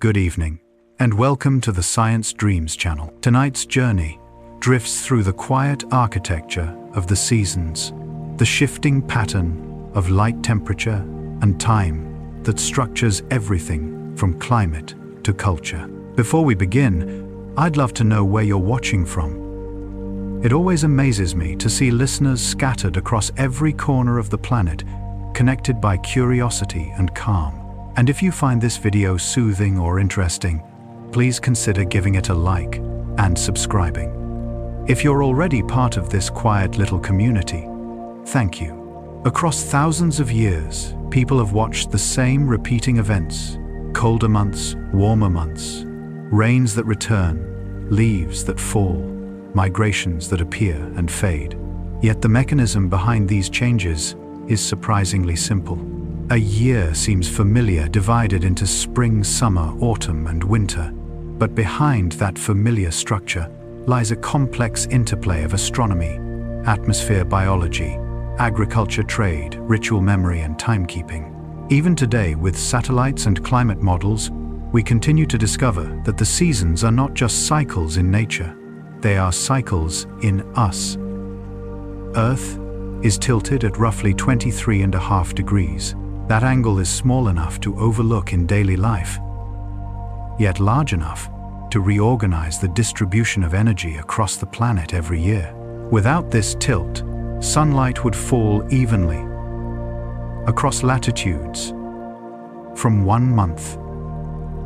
Good evening, and welcome to the Science Dreams channel. Tonight's journey drifts through the quiet architecture of the seasons, the shifting pattern of light temperature and time that structures everything from climate to culture. Before we begin, I'd love to know where you're watching from. It always amazes me to see listeners scattered across every corner of the planet, connected by curiosity and calm. And if you find this video soothing or interesting, please consider giving it a like and subscribing. If you're already part of this quiet little community, thank you. Across thousands of years, people have watched the same repeating events: colder months, warmer months, rains that return, leaves that fall, migrations that appear and fade. Yet the mechanism behind these changes is surprisingly simple. A year seems familiar, divided into spring, summer, autumn, and winter. But behind that familiar structure lies a complex interplay of astronomy, atmosphere biology, agriculture, trade, ritual memory, and timekeeping. Even today, with satellites and climate models, we continue to discover that the seasons are not just cycles in nature, they are cycles in us. Earth is tilted at roughly 23.5 degrees. That angle is small enough to overlook in daily life, yet large enough to reorganize the distribution of energy across the planet every year. Without this tilt, sunlight would fall evenly across latitudes from one month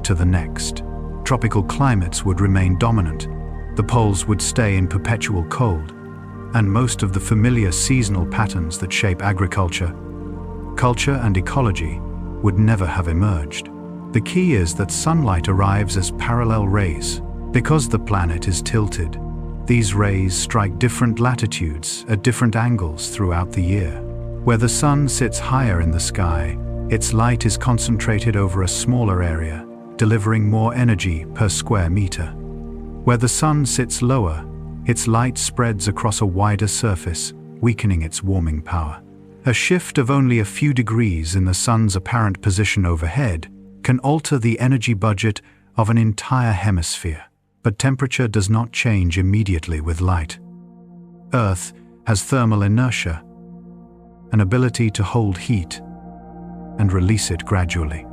to the next. Tropical climates would remain dominant, the poles would stay in perpetual cold, and most of the familiar seasonal patterns that shape agriculture, culture, and ecology would never have emerged. The key is that sunlight arrives as parallel rays. Because the planet is tilted, these rays strike different latitudes at different angles throughout the year. Where the sun sits higher in the sky, its light is concentrated over a smaller area, delivering more energy per square meter. Where the sun sits lower, its light spreads across a wider surface, weakening its warming power. A shift of only a few degrees in the sun's apparent position overhead can alter the energy budget of an entire hemisphere. But temperature does not change immediately with light. Earth has thermal inertia, an ability to hold heat and release it gradually.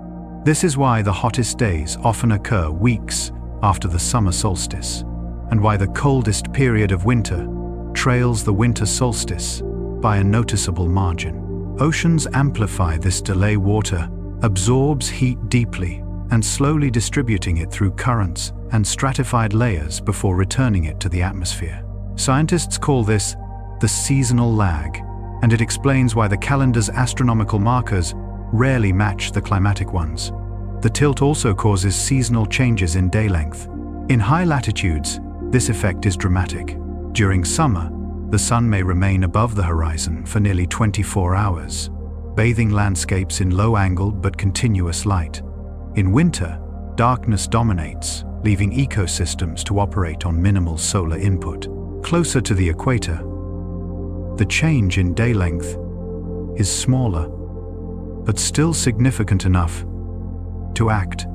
This is why the hottest days often occur weeks after the summer solstice, and why the coldest period of winter trails the winter solstice by a noticeable margin. Oceans amplify this delay. Water absorbs heat deeply and slowly distributing it through currents and stratified layers before returning it to the atmosphere. Scientists call this the seasonal lag, and it explains why the calendar's astronomical markers rarely match the climatic ones. The tilt also causes seasonal changes in day length. In high latitudes, this effect is dramatic. During summer, the sun may remain above the horizon for nearly 24 hours, bathing landscapes in low-angled but continuous light. In winter, darkness dominates, leaving ecosystems to operate on minimal solar input. Closer to the equator, the change in day length is smaller, but still significant enough to act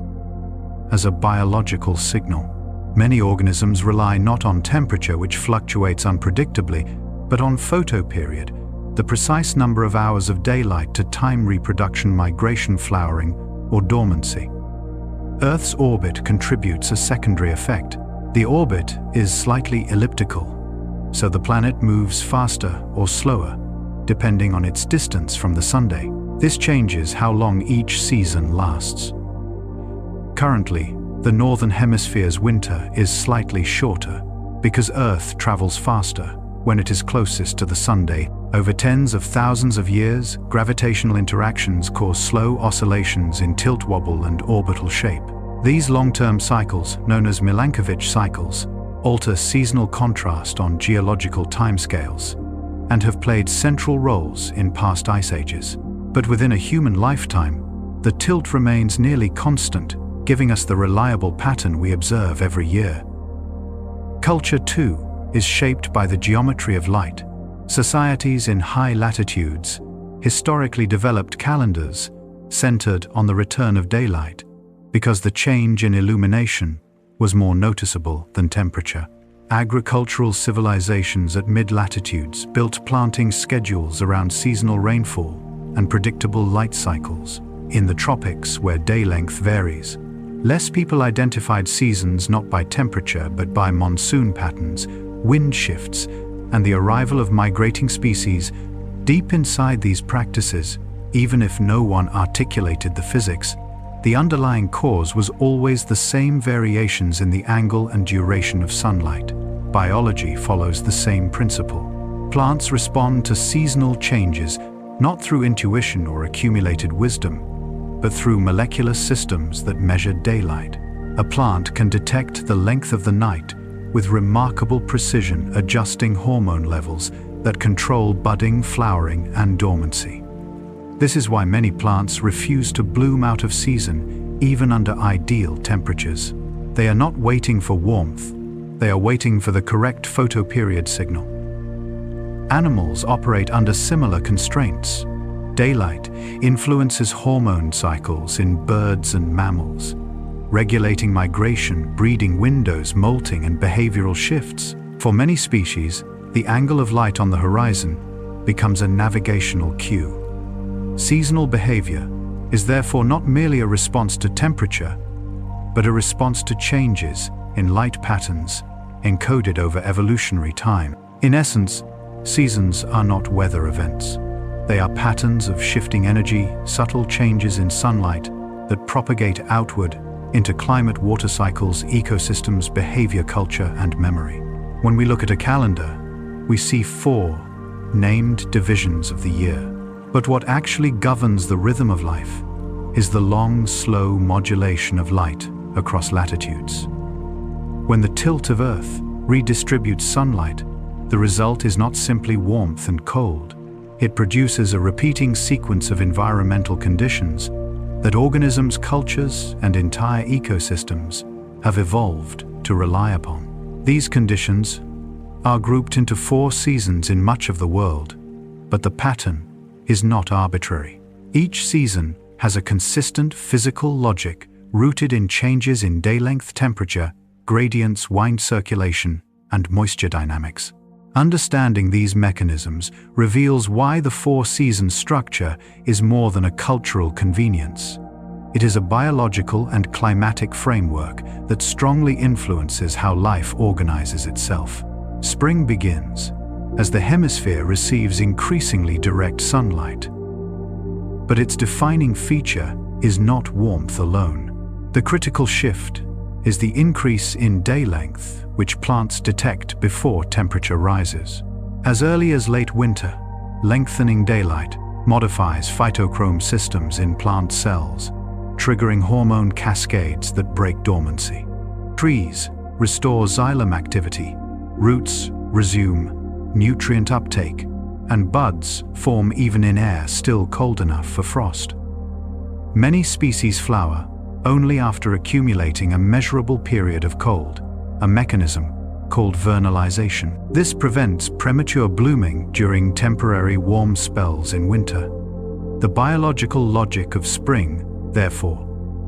as a biological signal. Many organisms rely not on temperature, which fluctuates unpredictably, but on photoperiod, the precise number of hours of daylight to time reproduction, migration, flowering, or dormancy. Earth's orbit contributes a secondary effect. The orbit is slightly elliptical, so the planet moves faster or slower, depending on its distance from the Sunday. This changes how long each season lasts. Currently, the Northern Hemisphere's winter is slightly shorter because Earth travels faster when it is closest to the Sunday. Over tens of thousands of years, gravitational interactions cause slow oscillations in tilt, wobble, and orbital shape. These long-term cycles, known as Milankovitch cycles, alter seasonal contrast on geological timescales and have played central roles in past ice ages. But within a human lifetime, the tilt remains nearly constant, giving us the reliable pattern we observe every year. Culture, too, is shaped by the geometry of light. Societies in high latitudes historically developed calendars centered on the return of daylight, because the change in illumination was more noticeable than temperature. Agricultural civilizations at mid-latitudes built planting schedules around seasonal rainfall and predictable light cycles. In the tropics, where day length varies, less people identified seasons not by temperature but by monsoon patterns, wind shifts, and the arrival of migrating species. Deep inside these practices, even if no one articulated the physics, the underlying cause was always the same: variations in the angle and duration of sunlight. Biology follows the same principle. Plants respond to seasonal changes not through intuition or accumulated wisdom, but through molecular systems that measure daylight. A plant can detect the length of the night with remarkable precision, adjusting hormone levels that control budding, flowering, and dormancy. This is why many plants refuse to bloom out of season, even under ideal temperatures. They are not waiting for warmth, they are waiting for the correct photoperiod signal. Animals operate under similar constraints. Daylight influences hormone cycles in birds and mammals, regulating migration, breeding windows, molting, and behavioral shifts. For many species, the angle of light on the horizon becomes a navigational cue. Seasonal behavior is therefore not merely a response to temperature, but a response to changes in light patterns encoded over evolutionary time. In essence, seasons are not weather events. They are patterns of shifting energy, subtle changes in sunlight that propagate outward into climate, water cycles, ecosystems, behavior, culture, and memory. When we look at a calendar, we see 4 named divisions of the year. But what actually governs the rhythm of life is the long, slow modulation of light across latitudes. When the tilt of Earth redistributes sunlight, the result is not simply warmth and cold. It produces a repeating sequence of environmental conditions that organisms, cultures, and entire ecosystems have evolved to rely upon. These conditions are grouped into 4 seasons in much of the world, but the pattern is not arbitrary. Each season has a consistent physical logic rooted in changes in day length, temperature, gradients, wind circulation, and moisture dynamics. Understanding these mechanisms reveals why the 4-season structure is more than a cultural convenience. It is a biological and climatic framework that strongly influences how life organizes itself. Spring begins as the hemisphere receives increasingly direct sunlight. But its defining feature is not warmth alone. The critical shift is the increase in day length, which plants detect before temperature rises. As early as late winter, lengthening daylight modifies phytochrome systems in plant cells, triggering hormone cascades that break dormancy. Trees restore xylem activity, roots resume nutrient uptake, and buds form even in air still cold enough for frost. Many species flower only after accumulating a measurable period of cold, a mechanism called vernalization. This prevents premature blooming during temporary warm spells in winter. The biological logic of spring, therefore,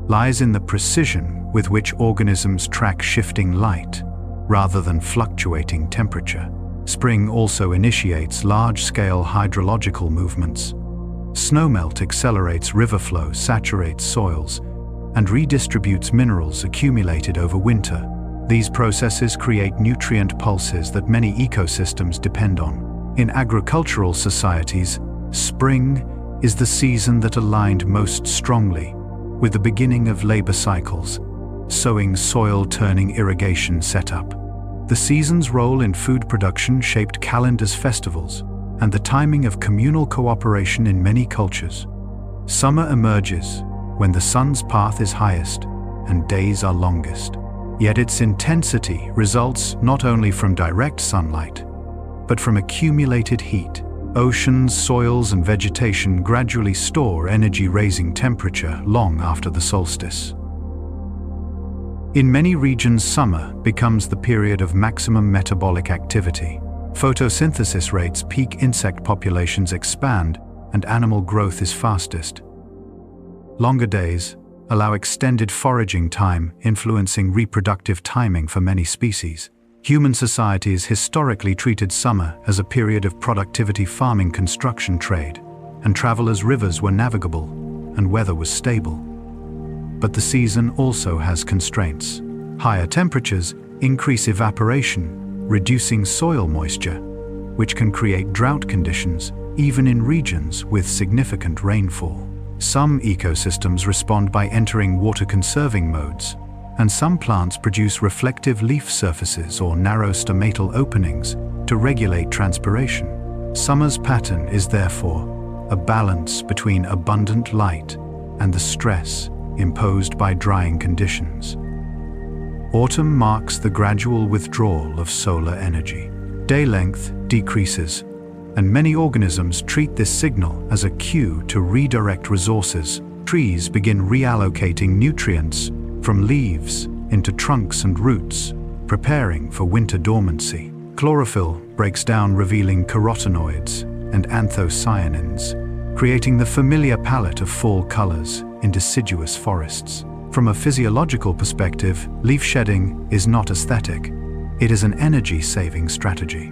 lies in the precision with which organisms track shifting light, rather than fluctuating temperature. Spring also initiates large-scale hydrological movements. Snowmelt accelerates river flow, saturates soils, and redistributes minerals accumulated over winter. These processes create nutrient pulses that many ecosystems depend on. In agricultural societies, spring is the season that aligned most strongly with the beginning of labor cycles, sowing, soil turning, irrigation setup. The season's role in food production shaped calendars, festivals, and the timing of communal cooperation in many cultures. Summer emerges when the sun's path is highest and days are longest. Yet its intensity results not only from direct sunlight, but from accumulated heat. Oceans, soils, and vegetation gradually store energy, raising temperature long after the solstice. In many regions, summer becomes the period of maximum metabolic activity. Photosynthesis rates peak, insect populations expand, and animal growth is fastest. Longer days, allow extended foraging time, influencing reproductive timing for many species. Human societies historically treated summer as a period of productivity, farming, construction, trade, and travel as rivers were navigable and weather was stable. But the season also has constraints. Higher temperatures increase evaporation, reducing soil moisture, which can create drought conditions even in regions with significant rainfall. Some ecosystems respond by entering water-conserving modes, and some plants produce reflective leaf surfaces or narrow stomatal openings to regulate transpiration. Summer's pattern is therefore a balance between abundant light and the stress imposed by drying conditions. Autumn marks the gradual withdrawal of solar energy. Day length decreases, and many organisms treat this signal as a cue to redirect resources. Trees begin reallocating nutrients from leaves into trunks and roots, preparing for winter dormancy. Chlorophyll breaks down, revealing carotenoids and anthocyanins, creating the familiar palette of fall colors in deciduous forests. From a physiological perspective, leaf shedding is not aesthetic. It is an energy-saving strategy.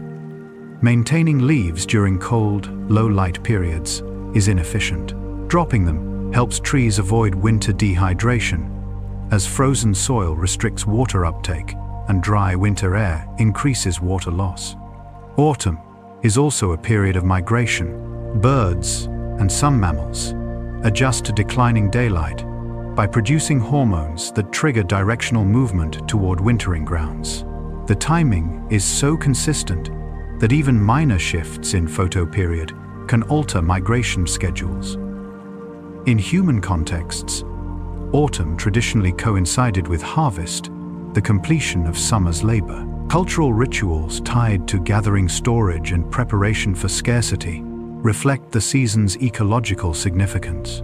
Maintaining leaves during cold, low-light periods is inefficient. Dropping them helps trees avoid winter dehydration, as frozen soil restricts water uptake and dry winter air increases water loss. Autumn is also a period of migration. Birds, and some mammals, adjust to declining daylight by producing hormones that trigger directional movement toward wintering grounds. The timing is so consistent that even minor shifts in photoperiod can alter migration schedules. In human contexts, autumn traditionally coincided with harvest, the completion of summer's labor. Cultural rituals tied to gathering, storage, and preparation for scarcity reflect the season's ecological significance.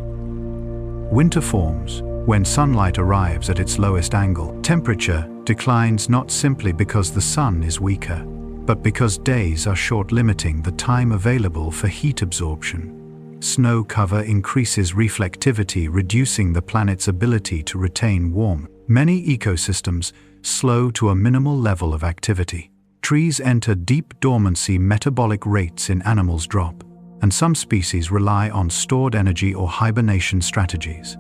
Winter forms when sunlight arrives at its lowest angle. Temperature declines not simply because the sun is weaker, but because days are short, limiting the time available for heat absorption. Snow cover increases reflectivity, reducing the planet's ability to retain warmth. Many ecosystems slow to a minimal level of activity. Trees enter deep dormancy, metabolic rates in animals drop, and some species rely on stored energy or hibernation strategies.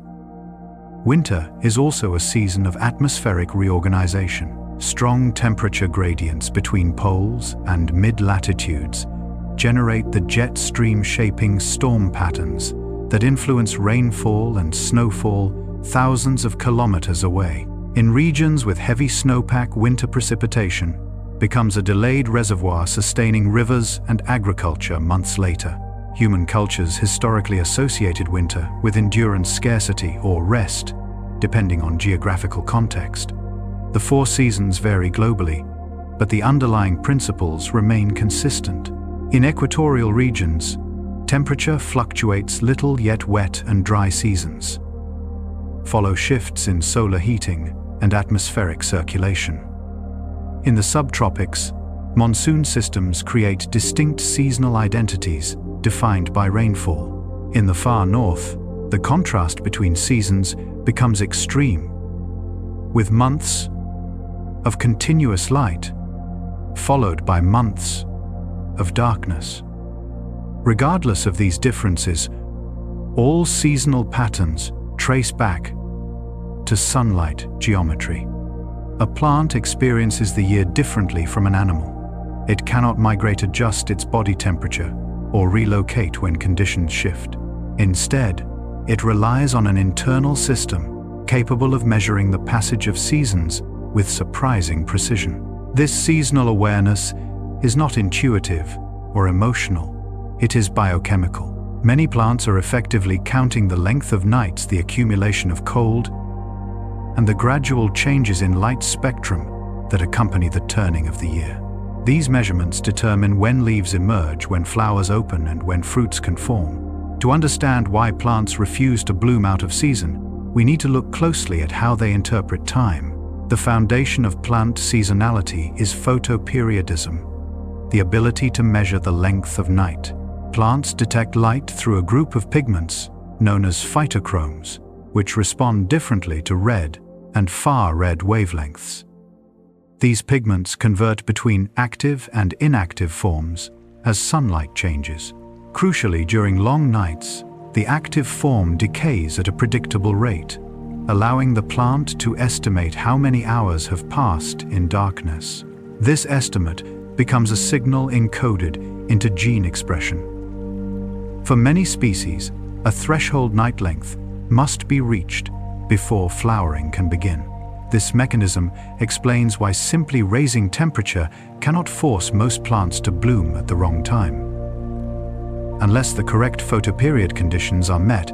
Winter is also a season of atmospheric reorganization. Strong temperature gradients between poles and mid-latitudes generate the jet stream shaping storm patterns that influence rainfall and snowfall thousands of kilometers away. In regions with heavy snowpack, winter precipitation becomes a delayed reservoir, sustaining rivers and agriculture months later. Human cultures historically associated winter with endurance, scarcity, or rest, depending on geographical context. The four seasons vary globally, but the underlying principles remain consistent. In equatorial regions, temperature fluctuates little, yet wet and dry seasons follow shifts in solar heating and atmospheric circulation. In the subtropics, monsoon systems create distinct seasonal identities defined by rainfall. In the far north, the contrast between seasons becomes extreme, with months of continuous light followed by months of darkness. Regardless of these differences, all seasonal patterns trace back to sunlight geometry. A plant experiences the year differently from an animal. It cannot migrate, adjust its body temperature, or relocate when conditions shift. Instead, it relies on an internal system capable of measuring the passage of seasons with surprising precision. This seasonal awareness is not intuitive or emotional, it is biochemical. Many plants are effectively counting the length of nights, the accumulation of cold, and the gradual changes in light spectrum that accompany the turning of the year. These measurements determine when leaves emerge, when flowers open, and when fruits can form. To understand why plants refuse to bloom out of season, we need to look closely at how they interpret time. The foundation of plant seasonality is photoperiodism, the ability to measure the length of night. Plants detect light through a group of pigments known as phytochromes which respond differently to red and far red wavelengths. These pigments convert between active and inactive forms as sunlight changes. Crucially, during long nights, the active form decays at a predictable rate, allowing the plant to estimate how many hours have passed in darkness. This estimate becomes a signal encoded into gene expression. For many species, a threshold night length must be reached before flowering can begin. This mechanism explains why simply raising temperature cannot force most plants to bloom at the wrong time. Unless the correct photoperiod conditions are met,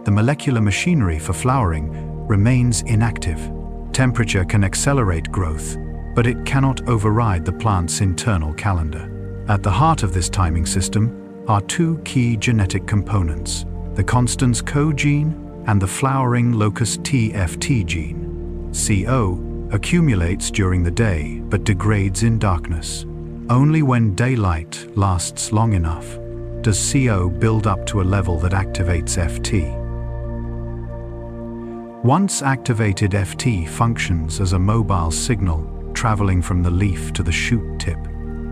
the molecular machinery for flowering remains inactive. Temperature can accelerate growth, but it cannot override the plant's internal calendar. At the heart of this timing system are two key genetic components: the Constance CO gene and the flowering locus TFT gene. CO accumulates during the day but degrades in darkness. Only when daylight lasts long enough does CO build up to a level that activates FT. Once activated, FT functions as a mobile signal traveling from the leaf to the shoot tip,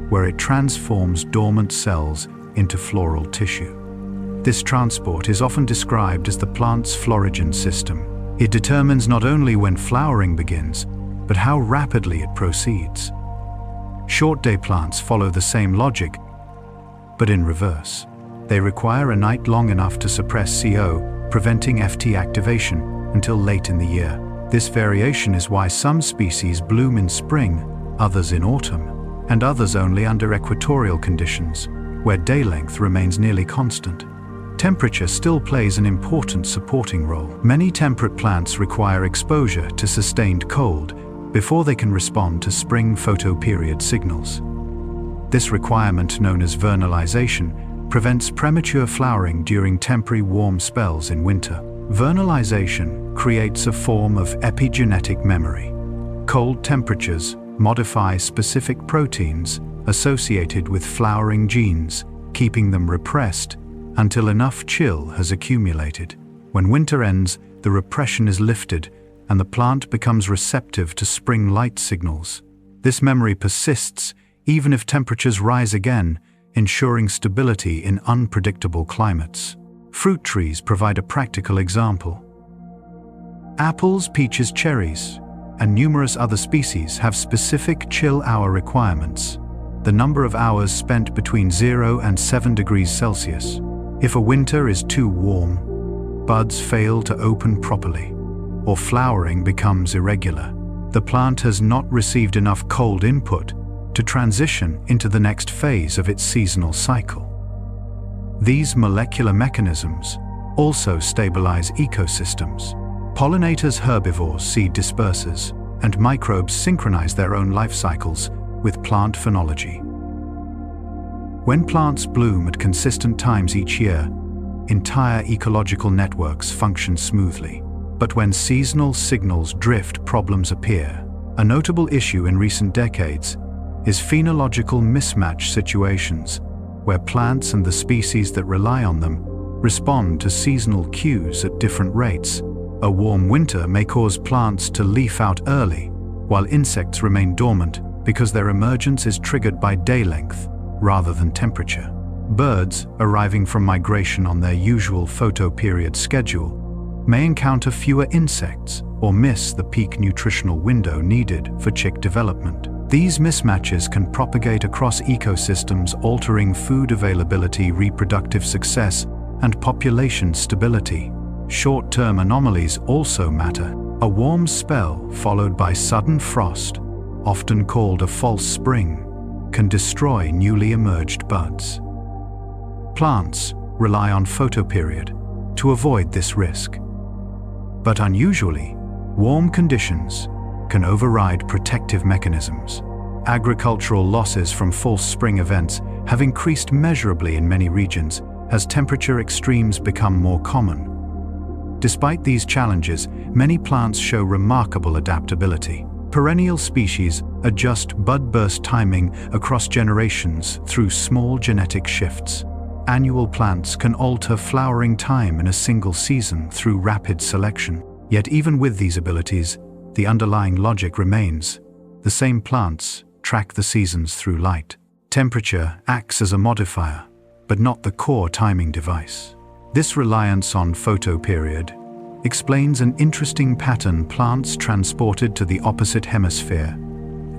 where it transforms dormant cells into floral tissue. This transport is often described as the plant's florigen system. It determines not only when flowering begins, but how rapidly it proceeds. Short-day plants follow the same logic, but in reverse. They require a night long enough to suppress CO, preventing FT activation until late in the year. This variation is why some species bloom in spring, others in autumn, and others only under equatorial conditions, where day length remains nearly constant. Temperature still plays an important supporting role. Many temperate plants require exposure to sustained cold before they can respond to spring photoperiod signals. This requirement, known as vernalization, prevents premature flowering during temporary warm spells in winter. Vernalization creates a form of epigenetic memory. Cold temperatures modify specific proteins associated with flowering genes, keeping them repressed until enough chill has accumulated. When winter ends, the repression is lifted and the plant becomes receptive to spring light signals. This memory persists even if temperatures rise again, ensuring stability in unpredictable climates. Fruit trees provide a practical example. Apples, peaches, cherries, and numerous other species have specific chill hour requirements, the number of hours spent between 0 and 7 degrees Celsius. If a winter is too warm, buds fail to open properly, or flowering becomes irregular. The plant has not received enough cold input to transition into the next phase of its seasonal cycle. These molecular mechanisms also stabilize ecosystems. Pollinators, herbivores, seed dispersers, and microbes synchronize their own life cycles with plant phenology. When plants bloom at consistent times each year, entire ecological networks function smoothly. But when seasonal signals drift, problems appear. A notable issue in recent decades is phenological mismatch situations, where plants and the species that rely on them respond to seasonal cues at different rates. A warm winter may cause plants to leaf out early, while insects remain dormant because their emergence is triggered by day length rather than temperature. Birds, arriving from migration on their usual photoperiod schedule, may encounter fewer insects or miss the peak nutritional window needed for chick development. These mismatches can propagate across ecosystems, altering food availability, reproductive success, and population stability. Short-term anomalies also matter. A warm spell followed by sudden frost, often called a false spring, can destroy newly emerged buds. Plants rely on photoperiod to avoid this risk. But unusually, warm conditions can override protective mechanisms. Agricultural losses from false spring events have increased measurably in many regions as temperature extremes become more common. Despite these challenges, many plants show remarkable adaptability. Perennial species adjust bud burst timing across generations through small genetic shifts. Annual plants can alter flowering time in a single season through rapid selection. Yet even with these abilities, the underlying logic remains. The same plants track the seasons through light. Temperature acts as a modifier, but not the core timing device. This reliance on photoperiod explains an interesting pattern. Plants transported to the opposite hemisphere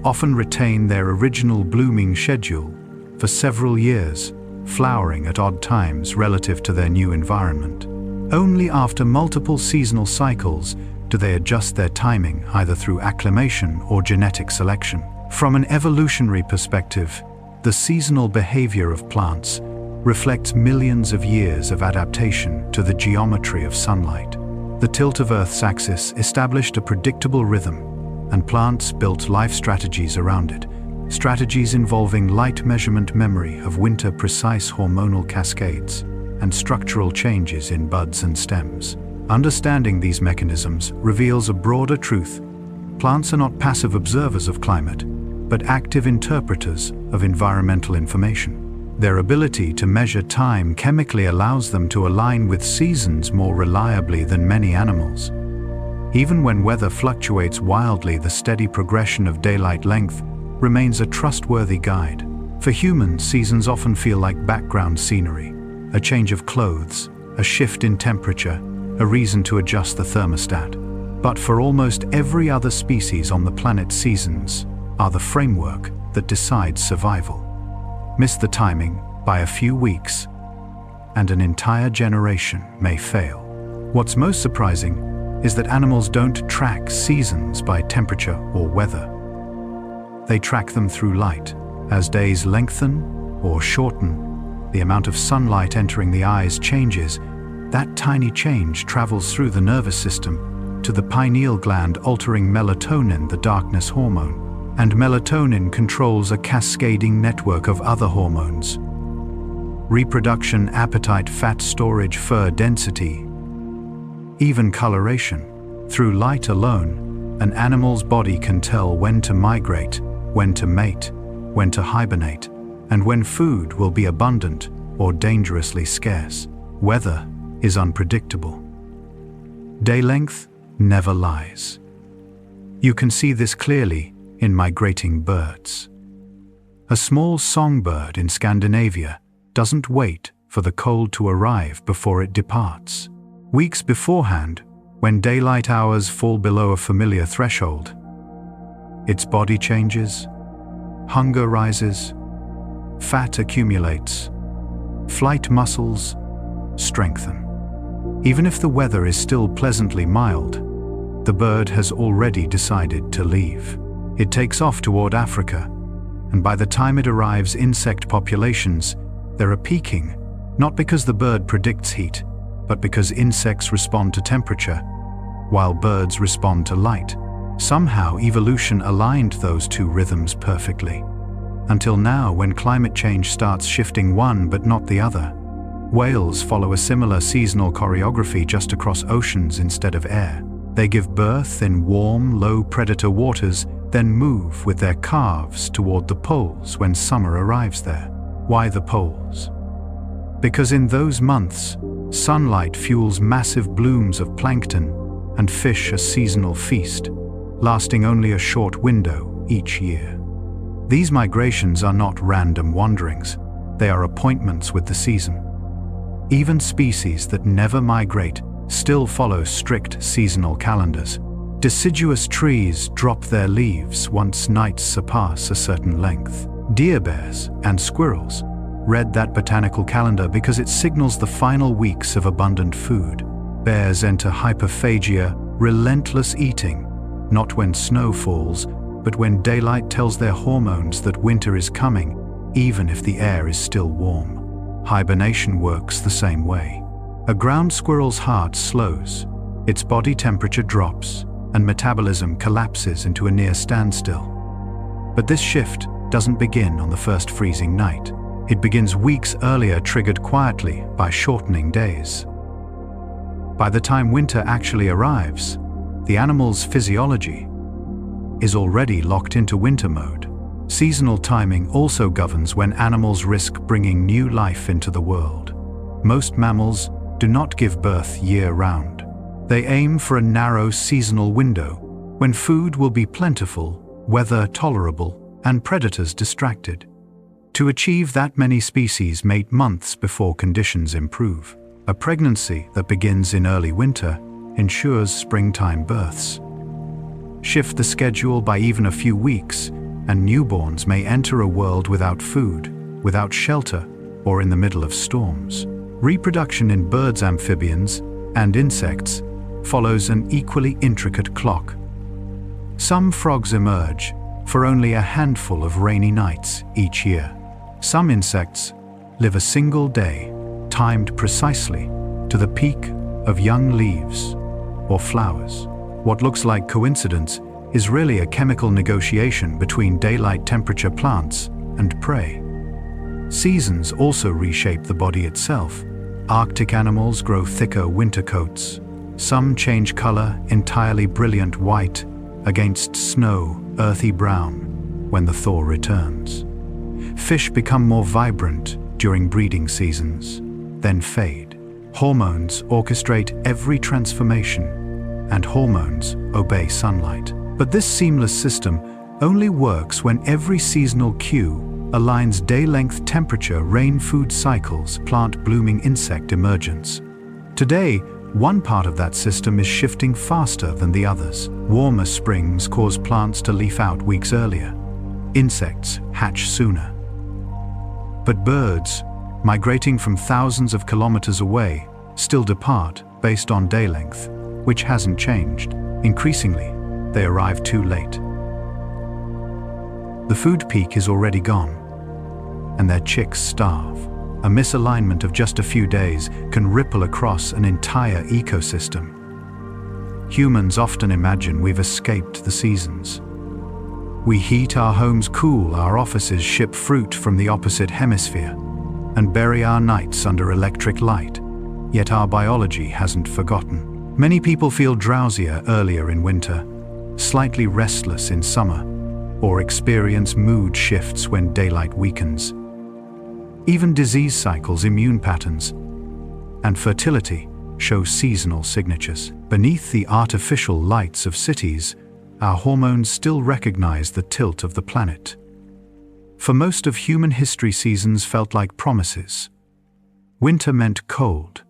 often retain their original blooming schedule for several years, flowering at odd times relative to their new environment. Only after multiple seasonal cycles do they adjust their timing, either through acclimation or genetic selection. From an evolutionary perspective, the seasonal behavior of plants reflects millions of years of adaptation to the geometry of sunlight. The tilt of Earth's axis established a predictable rhythm, and plants built life strategies around it. Strategies involving light measurement, memory of winter-precise hormonal cascades, and structural changes in buds and stems. Understanding these mechanisms reveals a broader truth. Plants are not passive observers of climate, but active interpreters of environmental information. Their ability to measure time chemically allows them to align with seasons more reliably than many animals. Even when weather fluctuates wildly, the steady progression of daylight length remains a trustworthy guide. For humans, seasons often feel like background scenery, a change of clothes, a shift in temperature, a reason to adjust the thermostat. But for almost every other species on the planet, seasons are the framework that decides survival. Miss the timing by a few weeks, and an entire generation may fail. What's most surprising is that animals don't track seasons by temperature or weather. They track them through light. As days lengthen or shorten, the amount of sunlight entering the eyes changes. That tiny change travels through the nervous system to the pineal gland, altering melatonin, the darkness hormone. And melatonin controls a cascading network of other hormones: reproduction, appetite, fat storage, fur density, even coloration. Through light alone, an animal's body can tell when to migrate, when to mate, when to hibernate, and when food will be abundant or dangerously scarce. Weather is unpredictable. Day length never lies. You can see this clearly in migrating birds. A small songbird in Scandinavia doesn't wait for the cold to arrive before it departs. Weeks beforehand, when daylight hours fall below a familiar threshold, its body changes, hunger rises, fat accumulates, flight muscles strengthen. Even if the weather is still pleasantly mild, the bird has already decided to leave. It takes off toward Africa, and by the time it arrives, insect populations, they are peaking, not because the bird predicts heat, but because insects respond to temperature, while birds respond to light. Somehow evolution aligned those two rhythms perfectly. Until now, when climate change starts shifting one but not the other. Whales follow a similar seasonal choreography, just across oceans instead of air. They give birth in warm, low predator waters, then move with their calves toward the poles when summer arrives there. Why the poles? Because in those months, sunlight fuels massive blooms of plankton and fish a seasonal feast, lasting only a short window each year. These migrations are not random wanderings, they are appointments with the season. Even species that never migrate still follow strict seasonal calendars. Deciduous trees drop their leaves once nights surpass a certain length. Deer, bears, and squirrels read that botanical calendar because it signals the final weeks of abundant food. Bears enter hyperphagia, relentless eating, not when snow falls, but when daylight tells their hormones that winter is coming, even if the air is still warm. Hibernation works the same way. A ground squirrel's heart slows, its body temperature drops, and metabolism collapses into a near standstill. But this shift doesn't begin on the first freezing night. It begins weeks earlier, triggered quietly by shortening days. By the time winter actually arrives, the animal's physiology is already locked into winter mode. Seasonal timing also governs when animals risk bringing new life into the world. Most mammals do not give birth year-round. They aim for a narrow seasonal window when food will be plentiful, weather tolerable, and predators distracted. To achieve that, many species mate months before conditions improve. A pregnancy that begins in early winter ensures springtime births. Shift the schedule by even a few weeks, and newborns may enter a world without food, without shelter, or in the middle of storms. Reproduction in birds, amphibians, and insects follows an equally intricate clock. Some frogs emerge for only a handful of rainy nights each year. Some insects live a single day, timed precisely to the peak of young leaves or flowers. What looks like coincidence is really a chemical negotiation between daylight temperature plants and prey. Seasons also reshape the body itself. Arctic animals grow thicker winter coats. Some change color, entirely brilliant white against snow, earthy brown, when the thaw returns. Fish become more vibrant during breeding seasons, then fade. Hormones orchestrate every transformation, and hormones obey sunlight. But this seamless system only works when every seasonal cue aligns day-length temperature, rain, food cycles, plant blooming, insect emergence. Today, one part of that system is shifting faster than the others. Warmer springs cause plants to leaf out weeks earlier. Insects hatch sooner. But birds, migrating from thousands of kilometers away, still depart based on day length, which hasn't changed. Increasingly, they arrive too late. The food peak is already gone, and their chicks starve. A misalignment of just a few days can ripple across an entire ecosystem. Humans often imagine we've escaped the seasons. We heat our homes, cool our offices, ship fruit from the opposite hemisphere, and bury our nights under electric light. Yet our biology hasn't forgotten. Many people feel drowsier earlier in winter, slightly restless in summer, or experience mood shifts when daylight weakens. Even disease cycles, immune patterns, and fertility show seasonal signatures. Beneath the artificial lights of cities, our hormones still recognize the tilt of the planet. For most of human history, seasons felt like promises. Winter meant cold.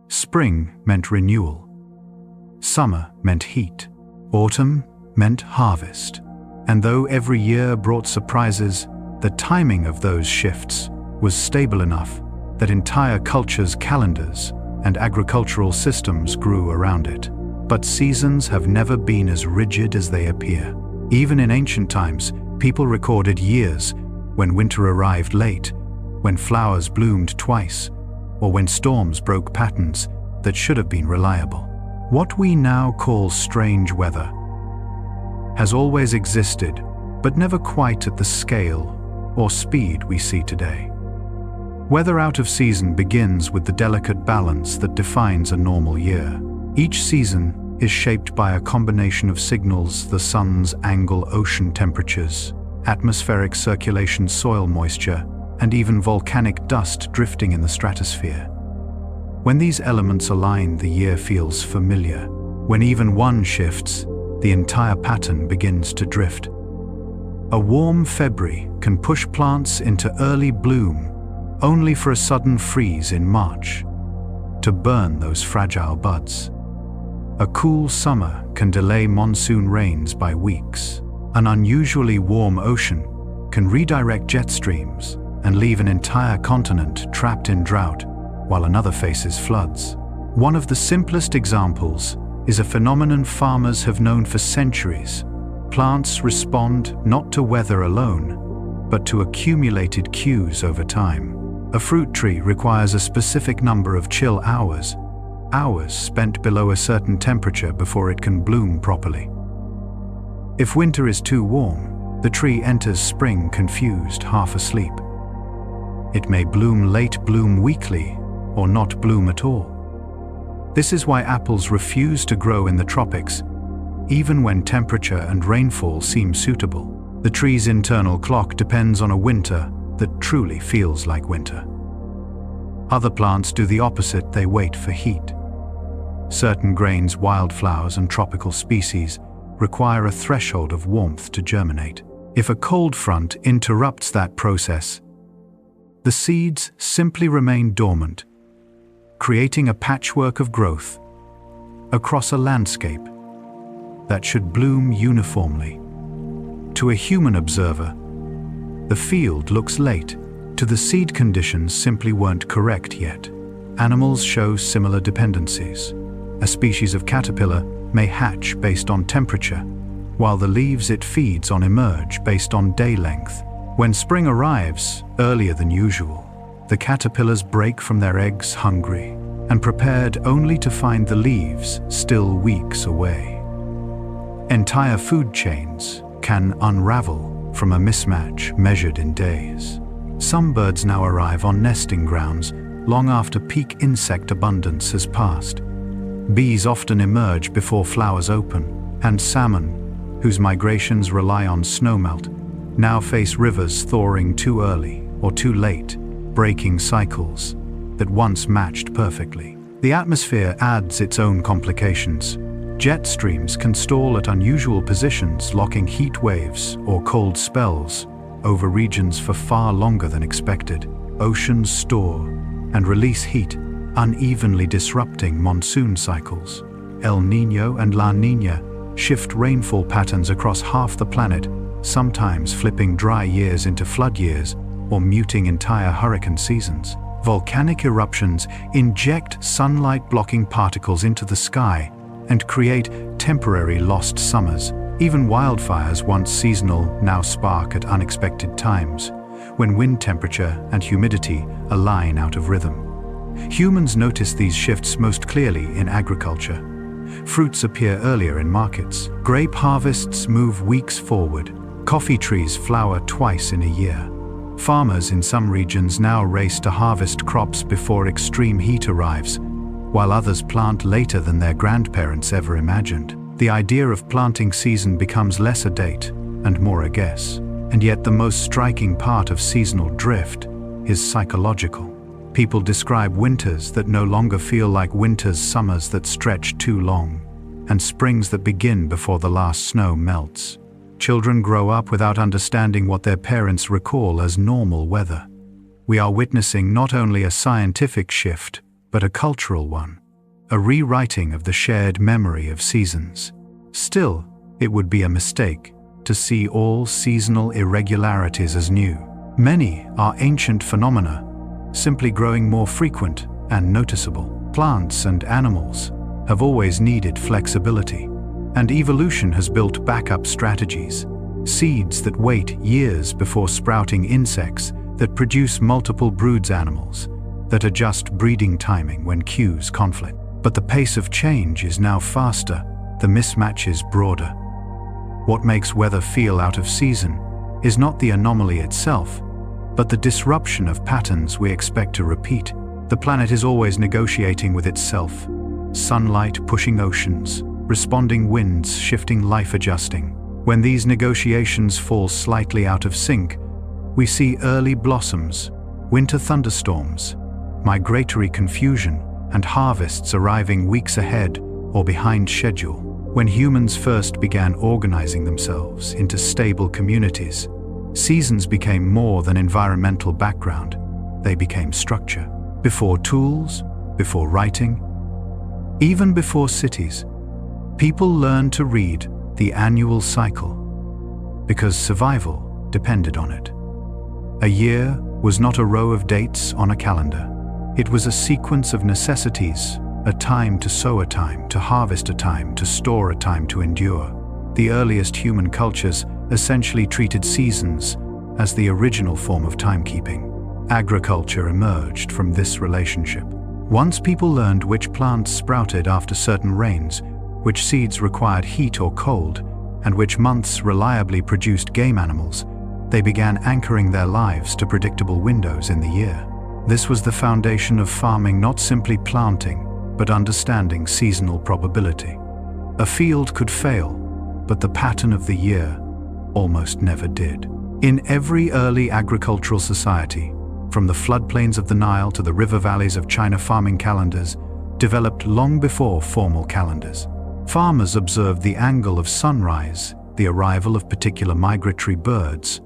Spring meant renewal. Summer meant heat. Autumn meant harvest. And though every year brought surprises, the timing of those shifts was stable enough that entire cultures, calendars, and agricultural systems grew around it. But seasons have never been as rigid as they appear. Even in ancient times, people recorded years when winter arrived late, when flowers bloomed twice, or when storms broke patterns that should have been reliable. What we now call strange weather has always existed, but never quite at the scale or speed we see today. Weather out of season begins with the delicate balance that defines a normal year. Each season is shaped by a combination of signals: the sun's angle, ocean temperatures, atmospheric circulation, soil moisture, and even volcanic dust drifting in the stratosphere. When these elements align, the year feels familiar. When even one shifts, the entire pattern begins to drift. A warm February can push plants into early bloom, only for a sudden freeze in March to burn those fragile buds. A cool summer can delay monsoon rains by weeks. An unusually warm ocean can redirect jet streams and leave an entire continent trapped in drought while another faces floods. One of the simplest examples is a phenomenon farmers have known for centuries. Plants respond not to weather alone, but to accumulated cues over time. A fruit tree requires a specific number of chill hours spent below a certain temperature before it can bloom properly. If winter is too warm, the tree enters spring confused, half asleep. It may bloom late, bloom weakly, or not bloom at all. This is why apples refuse to grow in the tropics, even when temperature and rainfall seem suitable. The tree's internal clock depends on a winter that truly feels like winter. Other plants do the opposite, they wait for heat. Certain grains, wildflowers, and tropical species require a threshold of warmth to germinate. If a cold front interrupts that process, the seeds simply remain dormant, creating a patchwork of growth across a landscape that should bloom uniformly. To a human observer, the field looks late. To the seed, conditions simply weren't correct yet. Animals show similar dependencies. A species of caterpillar may hatch based on temperature, while the leaves it feeds on emerge based on day length. When spring arrives, earlier than usual, the caterpillars break from their eggs hungry and prepared only to find the leaves still weeks away. Entire food chains can unravel from a mismatch measured in days. Some birds now arrive on nesting grounds long after peak insect abundance has passed. Bees often emerge before flowers open, and salmon, whose migrations rely on snowmelt, now face rivers thawing too early or too late, breaking cycles that once matched perfectly. The atmosphere adds its own complications. Jet streams can stall at unusual positions, locking heat waves or cold spells over regions for far longer than expected. Oceans store and release heat, unevenly disrupting monsoon cycles. El Niño and La Niña shift rainfall patterns across half the planet, sometimes flipping dry years into flood years or muting entire hurricane seasons. Volcanic eruptions inject sunlight-blocking particles into the sky and create temporary lost summers. Even wildfires, once seasonal, now spark at unexpected times, when wind temperature and humidity align out of rhythm. Humans notice these shifts most clearly in agriculture. Fruits appear earlier in markets. Grape harvests move weeks forward. Coffee trees flower twice in a year. Farmers in some regions now race to harvest crops before extreme heat arrives, while others plant later than their grandparents ever imagined. The idea of planting season becomes less a date and more a guess. And yet the most striking part of seasonal drift is psychological. People describe winters that no longer feel like winters, summers that stretch too long, and springs that begin before the last snow melts. Children grow up without understanding what their parents recall as normal weather. We are witnessing not only a scientific shift, but a cultural one, a rewriting of the shared memory of seasons. Still, it would be a mistake to see all seasonal irregularities as new. Many are ancient phenomena, simply growing more frequent and noticeable. Plants and animals have always needed flexibility, and evolution has built backup strategies. Seeds that wait years before sprouting, insects that produce multiple broods, animals that adjust breeding timing when cues conflict. But the pace of change is now faster, the mismatch is broader. What makes weather feel out of season is not the anomaly itself, but the disruption of patterns we expect to repeat. The planet is always negotiating with itself. Sunlight pushing oceans, responding winds shifting, life adjusting. When these negotiations fall slightly out of sync, we see early blossoms, winter thunderstorms, migratory confusion, and harvests arriving weeks ahead or behind schedule. When humans first began organizing themselves into stable communities, seasons became more than environmental background. They became structure. Before tools, before writing, even before cities, people learned to read the annual cycle because survival depended on it. A year was not a row of dates on a calendar. It was a sequence of necessities, a time to sow, a time to harvest, a time to store, a time to endure. The earliest human cultures essentially treated seasons as the original form of timekeeping. Agriculture emerged from this relationship. Once people learned which plants sprouted after certain rains, which seeds required heat or cold, and which months reliably produced game animals, they began anchoring their lives to predictable windows in the year. This was the foundation of farming, not simply planting, but understanding seasonal probability. A field could fail, but the pattern of the year almost never did. In every early agricultural society, from the floodplains of the Nile to the river valleys of China, farming calendars developed long before formal calendars. Farmers observed the angle of sunrise, the arrival of particular migratory birds,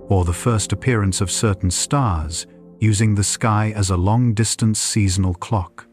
or the first appearance of certain stars, using the sky as a long-distance seasonal clock.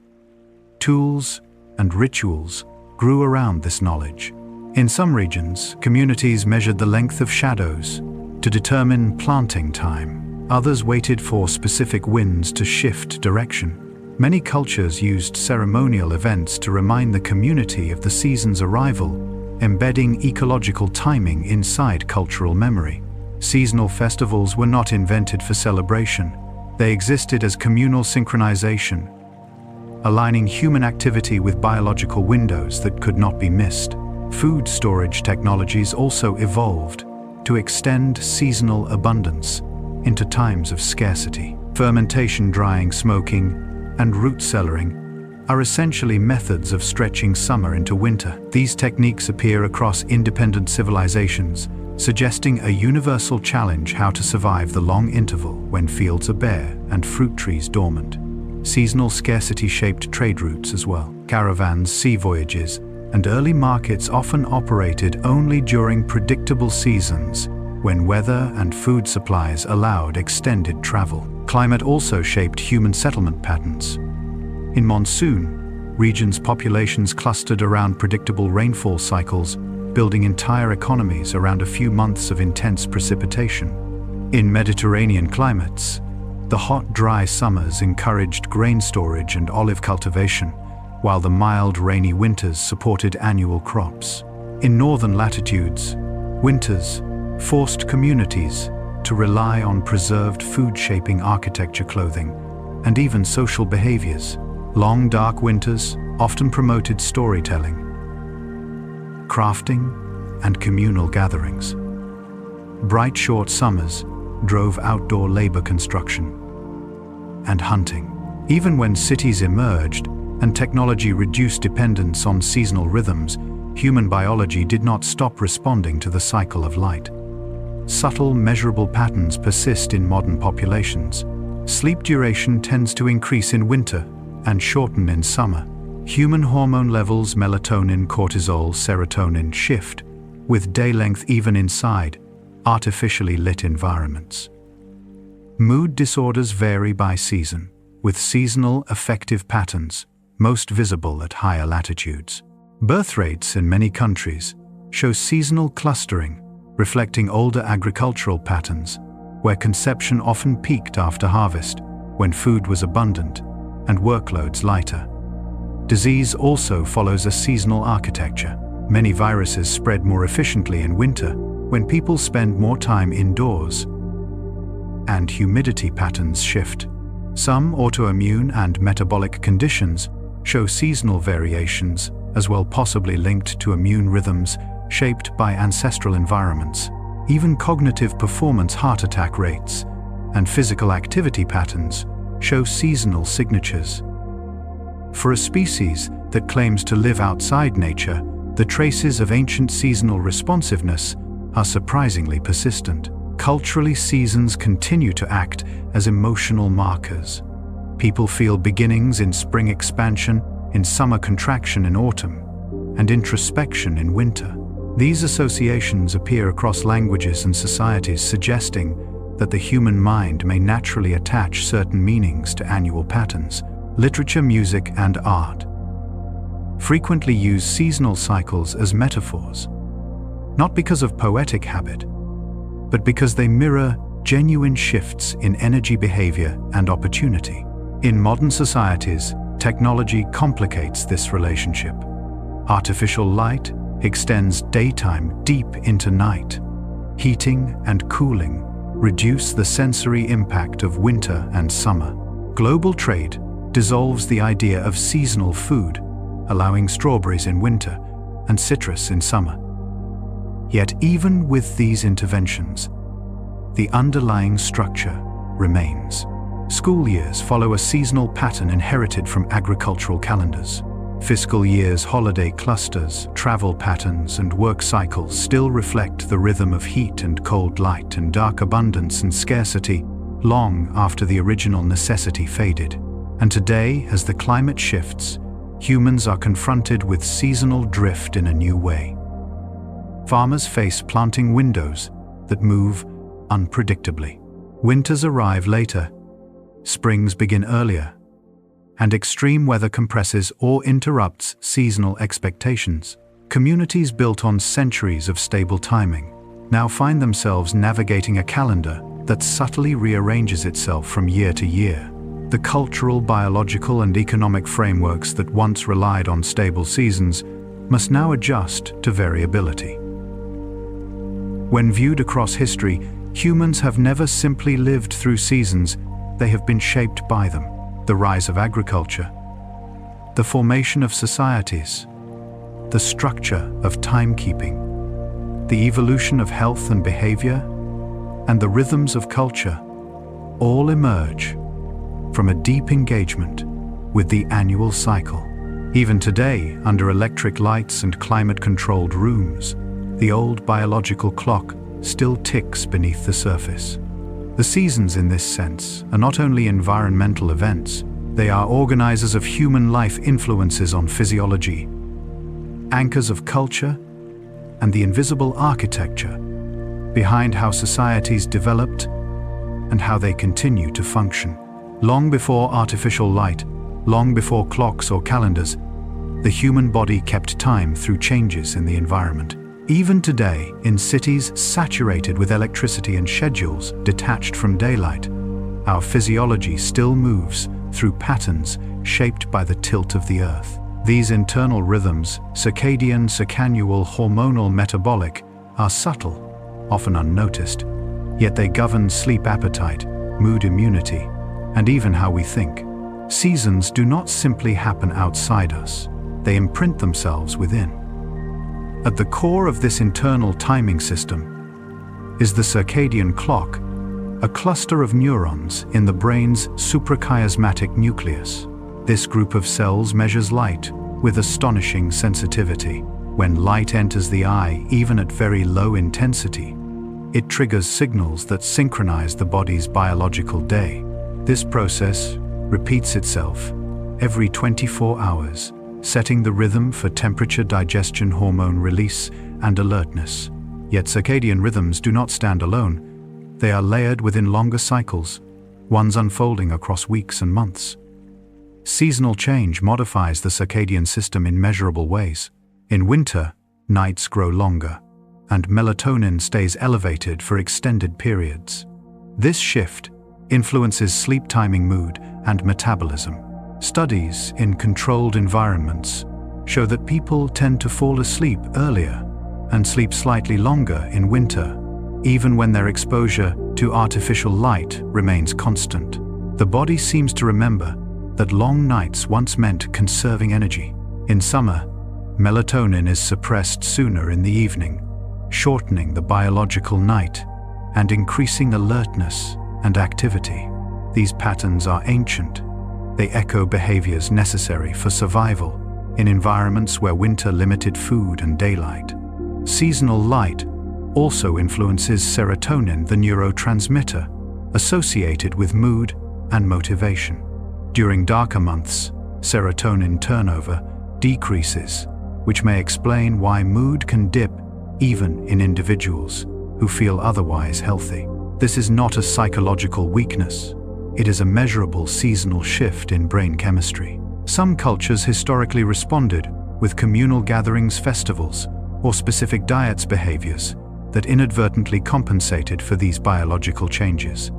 Tools and rituals grew around this knowledge. In some regions, communities measured the length of shadows to determine planting time. Others waited for specific winds to shift direction. Many cultures used ceremonial events to remind the community of the season's arrival, embedding ecological timing inside cultural memory. Seasonal festivals were not invented for celebration. They existed as communal synchronization, aligning human activity with biological windows that could not be missed. Food storage technologies also evolved to extend seasonal abundance into times of scarcity. Fermentation, drying, smoking, and root cellaring are essentially methods of stretching summer into winter. These techniques appear across independent civilizations, suggesting a universal challenge: how to survive the long interval when fields are bare and fruit trees dormant. Seasonal scarcity shaped trade routes as well. Caravans, sea voyages, and early markets often operated only during predictable seasons, when weather and food supplies allowed extended travel. Climate also shaped human settlement patterns. In monsoon, regions' populations clustered around predictable rainfall cycles, building entire economies around a few months of intense precipitation. In Mediterranean climates, the hot, dry summers encouraged grain storage and olive cultivation, while the mild, rainy winters supported annual crops. In northern latitudes, winters forced communities to rely on preserved food shaping architecture, clothing, and even social behaviors. Long, dark winters often promoted storytelling, crafting, and communal gatherings. Bright, short summers drove outdoor labor, construction, and hunting. Even when cities emerged and technology reduced dependence on seasonal rhythms, human biology did not stop responding to the cycle of light. Subtle, measurable patterns persist in modern populations. Sleep duration tends to increase in winter and shorten in summer. Human hormone levels, melatonin, cortisol, serotonin, shift with day length even inside artificially lit environments. Mood disorders vary by season, with seasonal affective patterns most visible at higher latitudes. Birth rates in many countries show seasonal clustering, reflecting older agricultural patterns, where conception often peaked after harvest, when food was abundant and workloads lighter. Disease also follows a seasonal architecture. Many viruses spread more efficiently in winter, when people spend more time indoors, and humidity patterns shift. Some autoimmune and metabolic conditions show seasonal variations as well, possibly linked to immune rhythms shaped by ancestral environments. Even cognitive performance, heart attack rates, and physical activity patterns show seasonal signatures. For a species that claims to live outside nature, the traces of ancient seasonal responsiveness are surprisingly persistent. Culturally, seasons continue to act as emotional markers. People feel beginnings in spring, expansion in summer, contraction in autumn, and introspection in winter. These associations appear across languages and societies, suggesting that the human mind may naturally attach certain meanings to annual patterns. Literature, music, and art frequently use seasonal cycles as metaphors, not because of poetic habit, but because they mirror genuine shifts in energy, behavior, and opportunity. In modern societies, technology complicates this relationship. Artificial light extends daytime deep into night. Heating and cooling reduce the sensory impact of winter and summer. Global trade dissolves the idea of seasonal food, allowing strawberries in winter and citrus in summer. Yet even with these interventions, the underlying structure remains. School years follow a seasonal pattern inherited from agricultural calendars. Fiscal years, holiday clusters, travel patterns, and work cycles still reflect the rhythm of heat and cold, light and dark, abundance and scarcity, long after the original necessity faded. And today, as the climate shifts, humans are confronted with seasonal drift in a new way. Farmers face planting windows that move unpredictably. Winters arrive later, springs begin earlier, and extreme weather compresses or interrupts seasonal expectations. Communities built on centuries of stable timing now find themselves navigating a calendar that subtly rearranges itself from year to year. The cultural, biological, and economic frameworks that once relied on stable seasons must now adjust to variability. When viewed across history, humans have never simply lived through seasons, they have been shaped by them. The rise of agriculture, the formation of societies, the structure of timekeeping, the evolution of health and behavior, and the rhythms of culture all emerge from a deep engagement with the annual cycle. Even today, under electric lights and climate-controlled rooms, the old biological clock still ticks beneath the surface. The seasons, in this sense, are not only environmental events, they are organizers of human life, influences on physiology, anchors of culture, and the invisible architecture behind how societies developed and how they continue to function. Long before artificial light, long before clocks or calendars, the human body kept time through changes in the environment. Even today, in cities saturated with electricity and schedules detached from daylight, our physiology still moves through patterns shaped by the tilt of the Earth. These internal rhythms, circadian, circannual, hormonal, metabolic, are subtle, often unnoticed, yet they govern sleep appetite, mood, immunity, and even how we think. Seasons do not simply happen outside us, they imprint themselves within. At the core of this internal timing system is the circadian clock, a cluster of neurons in the brain's suprachiasmatic nucleus. This group of cells measures light with astonishing sensitivity. When light enters the eye, even at very low intensity, it triggers signals that synchronize the body's biological day. This process repeats itself every 24 hours, setting the rhythm for temperature, digestion, hormone release, and alertness. Yet circadian rhythms do not stand alone. They are layered within longer cycles, ones unfolding across weeks and months. Seasonal change modifies the circadian system in measurable ways. In winter, nights grow longer, and melatonin stays elevated for extended periods. This shift influences sleep timing, mood, and metabolism. Studies in controlled environments show that people tend to fall asleep earlier and sleep slightly longer in winter, even when their exposure to artificial light remains constant. The body seems to remember that long nights once meant conserving energy. In summer, melatonin is suppressed sooner in the evening, shortening the biological night and increasing alertness and activity. These patterns are ancient. They echo behaviors necessary for survival in environments where winter limited food and daylight. Seasonal light also influences serotonin, the neurotransmitter associated with mood and motivation. During darker months, serotonin turnover decreases, which may explain why mood can dip even in individuals who feel otherwise healthy. This is not a psychological weakness. It is a measurable seasonal shift in brain chemistry. Some cultures historically responded with communal gatherings, festivals, or specific diets behaviors that inadvertently compensated for these biological changes.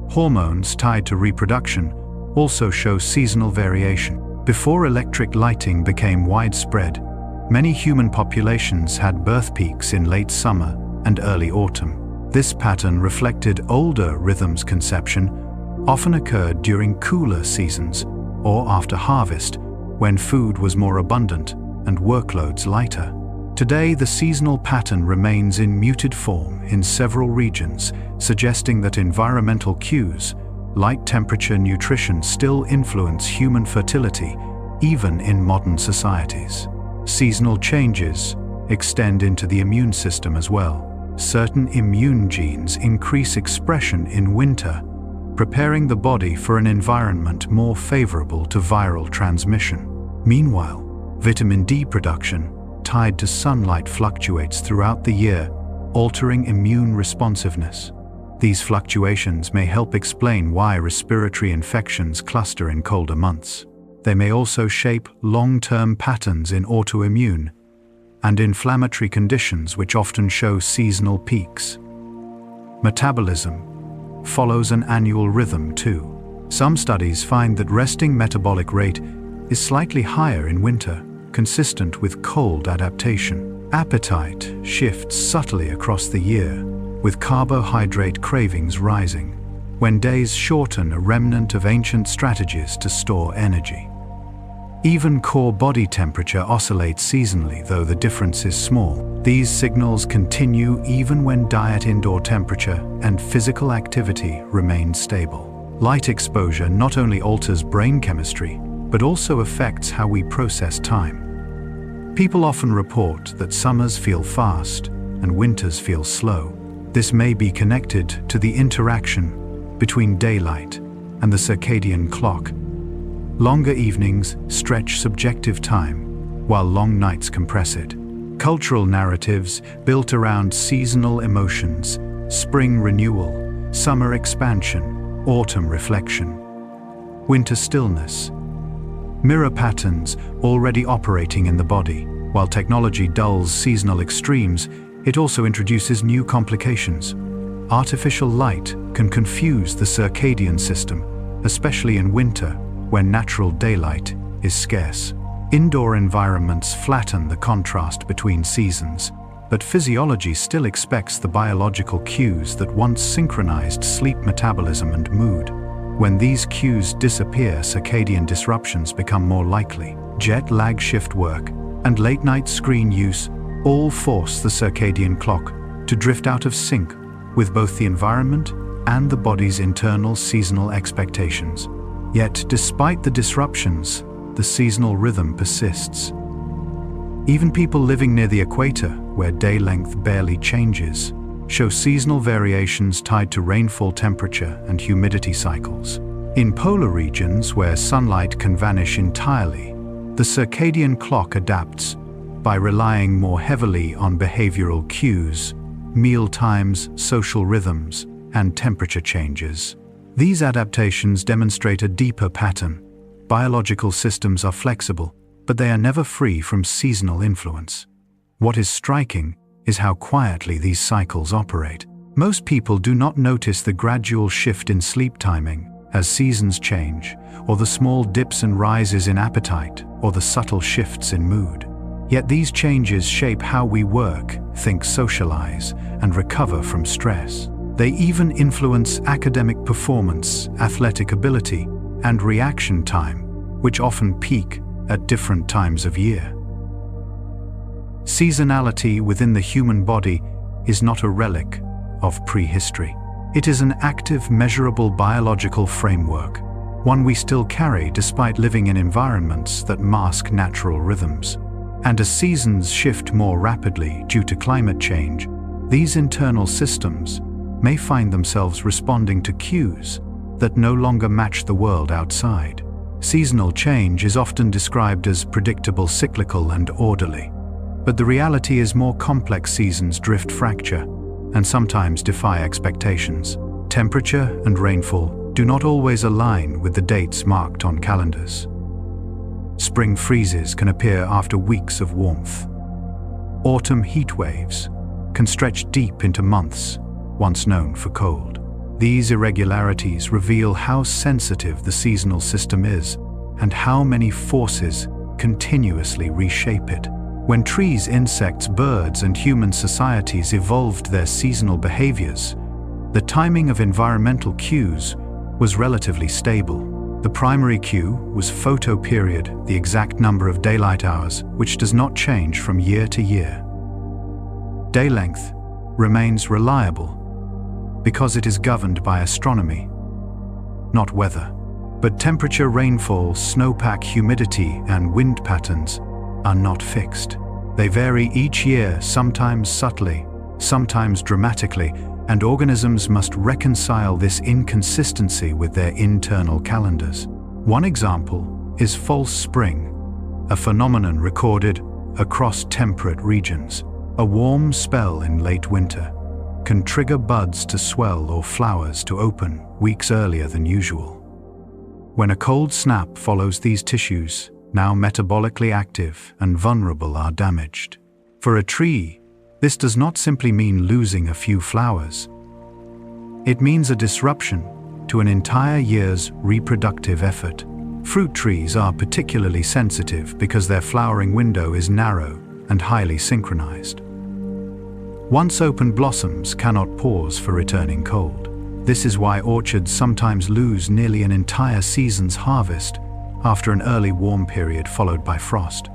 Hormones tied to reproduction also show seasonal variation. Before electric lighting became widespread, many human populations had birth peaks in late summer and early autumn. This pattern reflected older rhythms. Conception often occurred during cooler seasons or after harvest, when food was more abundant and workloads lighter. Today, the seasonal pattern remains in muted form in several regions, suggesting that environmental cues, light, temperature, nutrition still influence human fertility even in modern societies. Seasonal changes extend into the immune system as well. Certain immune genes increase expression in winter, preparing the body for an environment more favorable to viral transmission. Meanwhile, vitamin D production, tied to sunlight, fluctuates throughout the year, altering immune responsiveness. These fluctuations may help explain why respiratory infections cluster in colder months. They may also shape long-term patterns in autoimmune and inflammatory conditions, which often show seasonal peaks. Metabolism follows an annual rhythm too. Some studies find that resting metabolic rate is slightly higher in winter, consistent with cold adaptation. Appetite shifts subtly across the year, with carbohydrate cravings rising. When days shorten, a remnant of ancient strategies to store energy. Even core body temperature oscillates seasonally, though the difference is small. These signals continue even when diet, indoor temperature, and physical activity remain stable. Light exposure not only alters brain chemistry, but also affects how we process time. People often report that summers feel fast and winters feel slow. This may be connected to the interaction between daylight and the circadian clock. Longer evenings stretch subjective time, while long nights compress it. Cultural narratives built around seasonal emotions, spring renewal, summer expansion, autumn reflection, winter stillness, mirror patterns already operating in the body. While technology dulls seasonal extremes, it also introduces new complications. Artificial light can confuse the circadian system, especially in winter, when natural daylight is scarce. Indoor environments flatten the contrast between seasons, but physiology still expects the biological cues that once synchronized sleep, metabolism, and mood. When these cues disappear, circadian disruptions become more likely. Jet lag, shift work, and late-night screen use all force the circadian clock to drift out of sync with both the environment and the body's internal seasonal expectations. Yet, despite the disruptions, the seasonal rhythm persists. Even people living near the equator, where day length barely changes, show seasonal variations tied to rainfall, temperature, and humidity cycles. In polar regions, where sunlight can vanish entirely, the circadian clock adapts by relying more heavily on behavioral cues, meal times, social rhythms, and temperature changes. These adaptations demonstrate a deeper pattern. Biological systems are flexible, but they are never free from seasonal influence. What is striking is how quietly these cycles operate. Most people do not notice the gradual shift in sleep timing as seasons change, or the small dips and rises in appetite, or the subtle shifts in mood. Yet these changes shape how we work, think, socialize, and recover from stress. They even influence academic performance, athletic ability, and reaction time, which often peak at different times of year. Seasonality within the human body is not a relic of prehistory. It is an active, measurable biological framework, one we still carry despite living in environments that mask natural rhythms. And as seasons shift more rapidly due to climate change, these internal systems may find themselves responding to cues that no longer match the world outside. Seasonal change is often described as predictable, cyclical, and orderly. But the reality is more complex. Seasons drift, fracture, and sometimes defy expectations. Temperature and rainfall do not always align with the dates marked on calendars. Spring freezes can appear after weeks of warmth. Autumn heat waves can stretch deep into months once known for cold. These irregularities reveal how sensitive the seasonal system is and how many forces continuously reshape it. When trees, insects, birds, and human societies evolved their seasonal behaviors, the timing of environmental cues was relatively stable. The primary cue was photoperiod, the exact number of daylight hours, which does not change from year to year. Day length remains reliable because it is governed by astronomy, not weather. But temperature, rainfall, snowpack, humidity, and wind patterns are not fixed. They vary each year, sometimes subtly, sometimes dramatically, and organisms must reconcile this inconsistency with their internal calendars. One example is false spring, a phenomenon recorded across temperate regions. A warm spell in late winter can trigger buds to swell or flowers to open weeks earlier than usual. When a cold snap follows, these tissues, now metabolically active and vulnerable, are damaged. For a tree, this does not simply mean losing a few flowers. It means a disruption to an entire year's reproductive effort. Fruit trees are particularly sensitive because their flowering window is narrow and highly synchronized. Once opened blossoms cannot pause for returning cold. This is why orchards sometimes lose nearly an entire season's harvest after an early warm period followed by frost.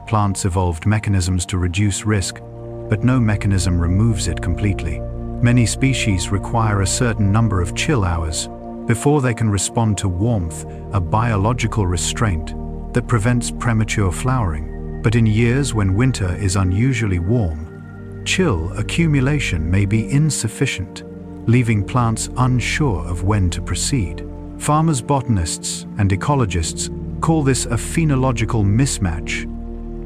Plants evolved mechanisms to reduce risk, but no mechanism removes it completely. Many species require a certain number of chill hours before they can respond to warmth, a biological restraint that prevents premature flowering. But in years when winter is unusually warm, chill accumulation may be insufficient, leaving plants unsure of when to proceed. Farmers, botanists, and ecologists call this a phenological mismatch,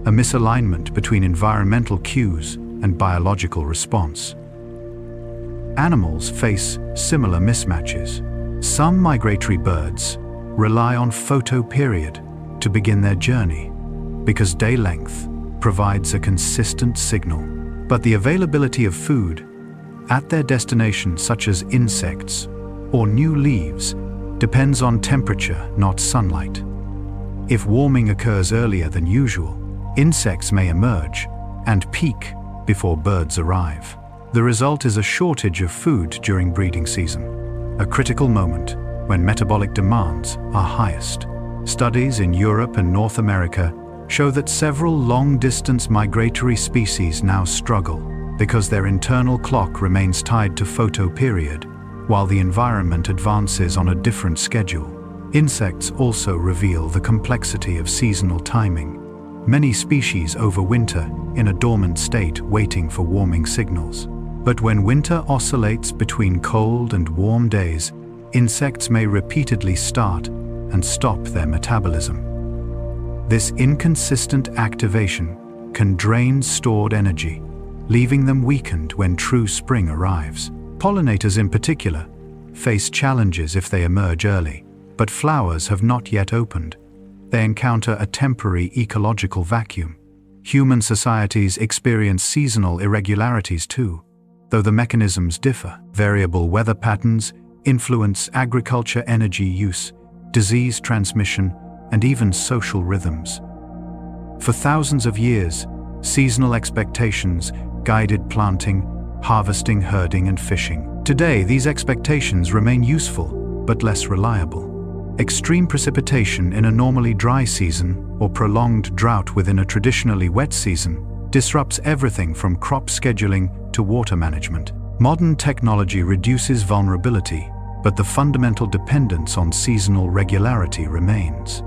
a misalignment between environmental cues and biological response. Animals face similar mismatches. Some migratory birds rely on photoperiod to begin their journey because day length provides a consistent signal. But the availability of food at their destination, such as insects or new leaves, depends on temperature, not sunlight. If warming occurs earlier than usual, insects may emerge and peak before birds arrive. The result is a shortage of food during breeding season, a critical moment when metabolic demands are highest. Studies in Europe and North America show that several long-distance migratory species now struggle because their internal clock remains tied to photoperiod, while the environment advances on a different schedule. Insects also reveal the complexity of seasonal timing. Many species overwinter in a dormant state, waiting for warming signals. But when winter oscillates between cold and warm days, insects may repeatedly start and stop their metabolism. This inconsistent activation can drain stored energy, leaving them weakened when true spring arrives. Pollinators in particular face challenges if they emerge early, but flowers have not yet opened. They encounter a temporary ecological vacuum. Human societies experience seasonal irregularities too, though the mechanisms differ. Variable weather patterns influence agriculture, energy use, disease transmission, and even social rhythms. For thousands of years, seasonal expectations guided planting, harvesting, herding, and fishing. Today, these expectations remain useful, but less reliable. Extreme precipitation in a normally dry season or prolonged drought within a traditionally wet season disrupts everything from crop scheduling to water management. Modern technology reduces vulnerability, but the fundamental dependence on seasonal regularity remains.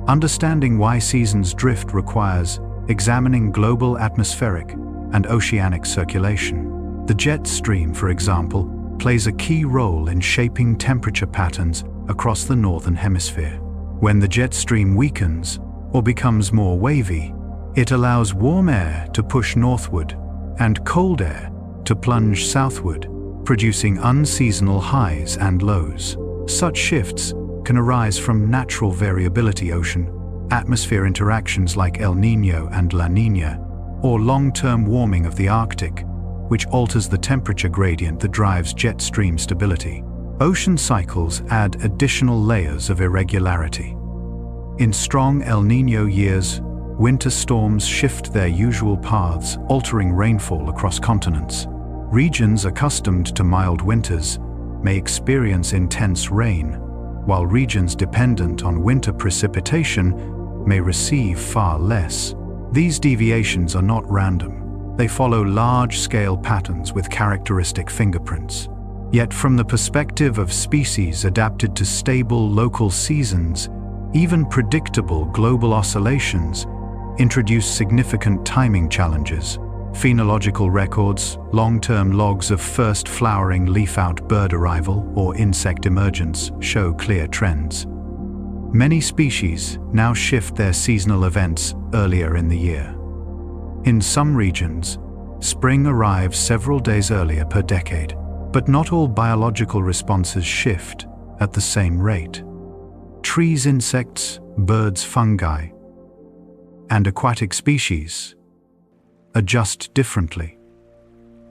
Understanding why seasons drift requires examining global atmospheric and oceanic circulation. The jet stream, for example, plays a key role in shaping temperature patterns across the northern hemisphere. When the jet stream weakens or becomes more wavy, it allows warm air to push northward and cold air to plunge southward, producing unseasonal highs and lows. Such shifts can arise from natural variability, ocean, atmosphere interactions like El Niño and La Niña, or long-term warming of the Arctic, which alters the temperature gradient that drives jet stream stability. Ocean cycles add additional layers of irregularity. In strong El Niño years, winter storms shift their usual paths, altering rainfall across continents. Regions accustomed to mild winters may experience intense rain, while regions dependent on winter precipitation may receive far less. These deviations are not random. They follow large-scale patterns with characteristic fingerprints. Yet from the perspective of species adapted to stable local seasons, even predictable global oscillations introduce significant timing challenges. Phenological records, long-term logs of first flowering leaf-out bird arrival or insect emergence show clear trends. Many species now shift their seasonal events earlier in the year. In some regions, spring arrives several days earlier per decade, but not all biological responses shift at the same rate. Trees, insects, birds, fungi, and aquatic species adjust differently,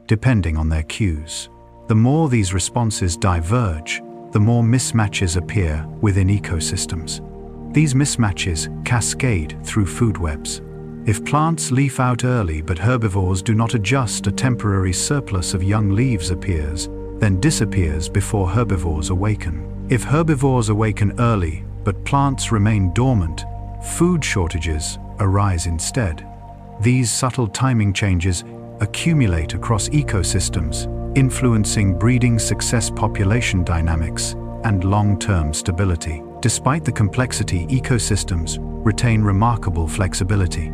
depending on their cues. The more these responses diverge, the more mismatches appear within ecosystems. These mismatches cascade through food webs. If plants leaf out early but herbivores do not adjust, a temporary surplus of young leaves appears, then disappears before herbivores awaken. If herbivores awaken early but plants remain dormant, food shortages arise instead. These subtle timing changes accumulate across ecosystems, influencing breeding success, population dynamics, and long-term stability. Despite the complexity, ecosystems retain remarkable flexibility.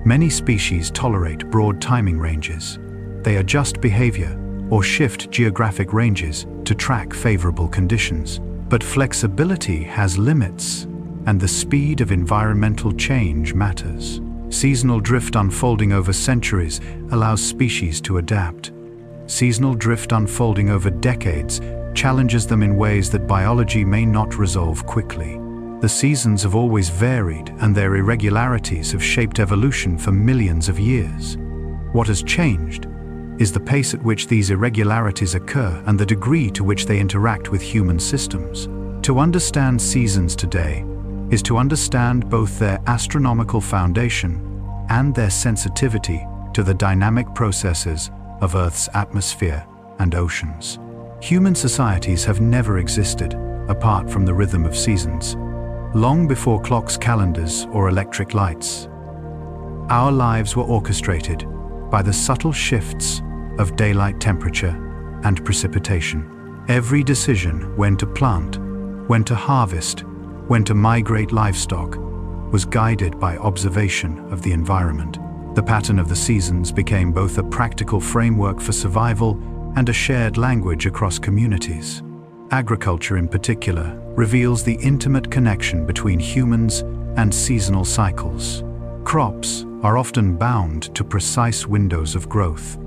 Many species tolerate broad timing ranges. They adjust behavior or shift geographic ranges to track favorable conditions. But flexibility has limits, and the speed of environmental change matters. Seasonal drift unfolding over centuries allows species to adapt. Seasonal drift unfolding over decades challenges them in ways that biology may not resolve quickly. The seasons have always varied, and their irregularities have shaped evolution for millions of years. What has changed is the pace at which these irregularities occur and the degree to which they interact with human systems. To understand seasons today is to understand both their astronomical foundation and their sensitivity to the dynamic processes of Earth's atmosphere and oceans. Human societies have never existed apart from the rhythm of seasons. Long before clocks, calendars, or electric lights, our lives were orchestrated by the subtle shifts of daylight temperature and precipitation. Every decision, when to plant, when to harvest, when to migrate livestock, was guided by observation of the environment. The pattern of the seasons became both a practical framework for survival and a shared language across communities. Agriculture, in particular, reveals the intimate connection between humans and seasonal cycles. Crops are often bound to precise windows of growth.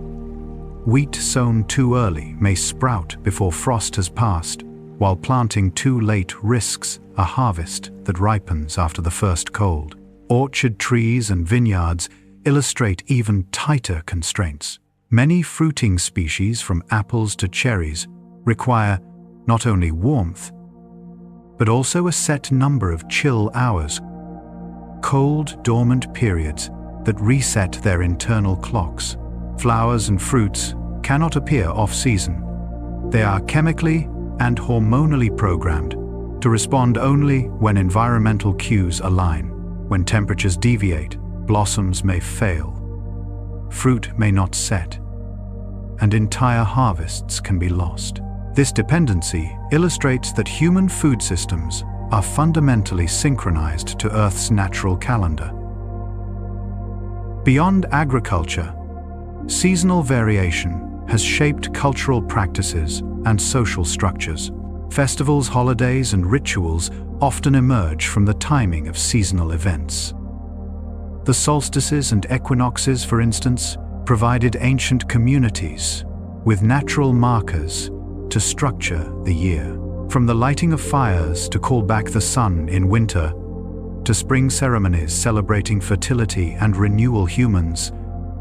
Wheat sown too early may sprout before frost has passed, while planting too late risks a harvest that ripens after the first cold. Orchard trees and vineyards illustrate even tighter constraints. Many fruiting species, from apples to cherries, require not only warmth, but also a set number of chill hours, cold, dormant periods that reset their internal clocks. Flowers and fruits cannot appear off-season. They are chemically and hormonally programmed to respond only when environmental cues align. When temperatures deviate, blossoms may fail, fruit may not set, and entire harvests can be lost. This dependency illustrates that human food systems are fundamentally synchronized to Earth's natural calendar. Beyond agriculture, seasonal variation has shaped cultural practices and social structures. Festivals, holidays, and rituals often emerge from the timing of seasonal events. The solstices and equinoxes, for instance, provided ancient communities with natural markers to structure the year. From the lighting of fires to call back the sun in winter, to spring ceremonies celebrating fertility and renewal, humans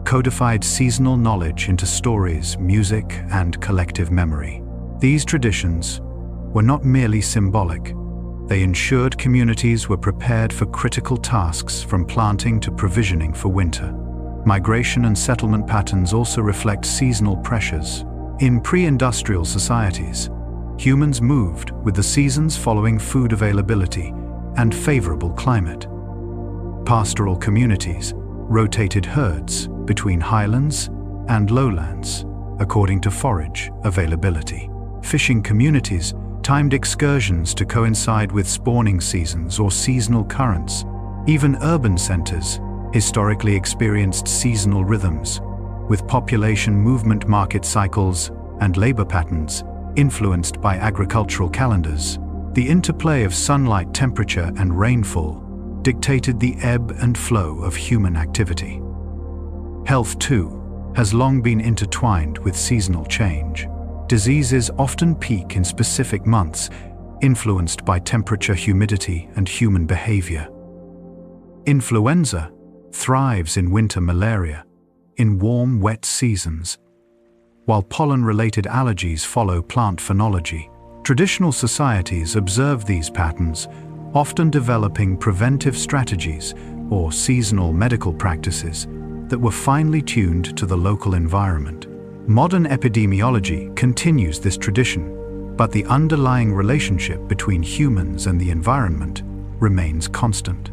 codified seasonal knowledge into stories, music, and collective memory. These traditions were not merely symbolic. They ensured communities were prepared for critical tasks, from planting to provisioning for winter. Migration and settlement patterns also reflect seasonal pressures. In pre-industrial societies, humans moved with the seasons following food availability and favorable climate. Pastoral communities rotated herds between highlands and lowlands, according to forage availability. Fishing communities timed excursions to coincide with spawning seasons or seasonal currents. Even urban centers historically experienced seasonal rhythms, with population movement, market cycles, and labor patterns influenced by agricultural calendars. The interplay of sunlight, temperature, and rainfall dictated the ebb and flow of human activity. Health, too, has long been intertwined with seasonal change. Diseases often peak in specific months, influenced by temperature, humidity, and human behavior. Influenza thrives in winter, malaria in warm, wet seasons, while pollen-related allergies follow plant phenology. Traditional societies observe these patterns, often developing preventive strategies or seasonal medical practices that were finely tuned to the local environment. Modern epidemiology continues this tradition, but the underlying relationship between humans and the environment remains constant.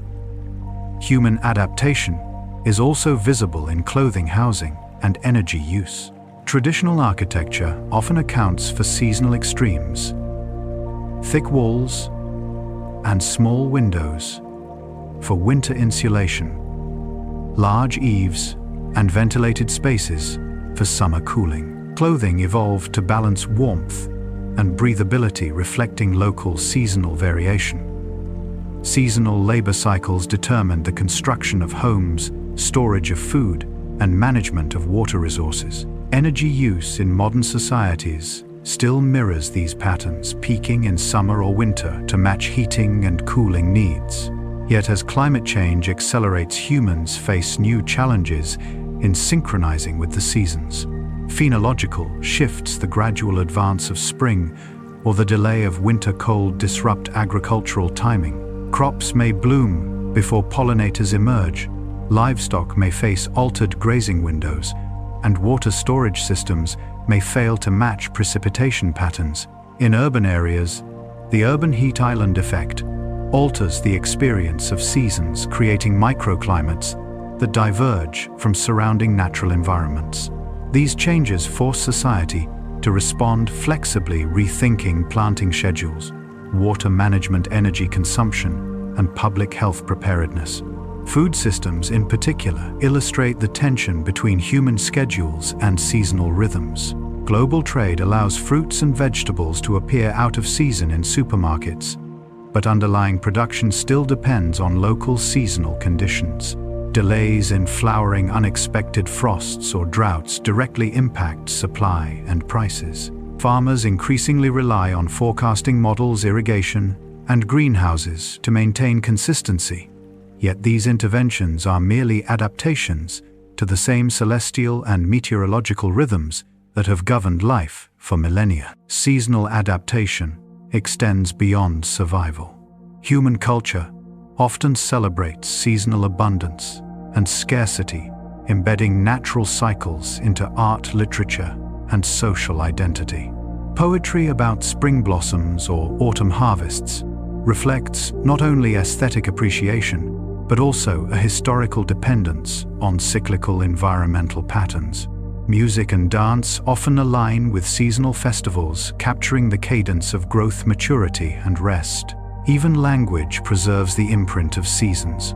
Human adaptation is also visible in clothing, housing, and energy use. Traditional architecture often accounts for seasonal extremes. Thick walls and small windows for winter insulation, large eaves and ventilated spaces for summer cooling. Clothing evolved to balance warmth and breathability, reflecting local seasonal variation. Seasonal labor cycles determined the construction of homes, storage of food, and management of water resources. Energy use in modern societies still mirrors these patterns, peaking in summer or winter to match heating and cooling needs. Yet as climate change accelerates, humans face new challenges in synchronizing with the seasons. Phenological shifts, the gradual advance of spring or the delay of winter cold, disrupt agricultural timing. Crops may bloom before pollinators emerge, livestock may face altered grazing windows, and water storage systems may fail to match precipitation patterns. In urban areas, the urban heat island effect alters the experience of seasons, creating microclimates that diverge from surrounding natural environments. These changes force society to respond flexibly, rethinking planting schedules, water management, energy consumption, and public health preparedness. Food systems, in particular, illustrate the tension between human schedules and seasonal rhythms. Global trade allows fruits and vegetables to appear out of season in supermarkets, but underlying production still depends on local seasonal conditions. Delays in flowering, unexpected frosts, or droughts directly impact supply and prices. Farmers increasingly rely on forecasting models, irrigation, and greenhouses to maintain consistency. Yet these interventions are merely adaptations to the same celestial and meteorological rhythms that have governed life for millennia. Seasonal adaptation extends beyond survival. Human culture often celebrates seasonal abundance and scarcity, embedding natural cycles into art, literature, and social identity. Poetry about spring blossoms or autumn harvests reflects not only aesthetic appreciation, but also a historical dependence on cyclical environmental patterns. Music and dance often align with seasonal festivals, capturing the cadence of growth, maturity, and rest. Even language preserves the imprint of seasons.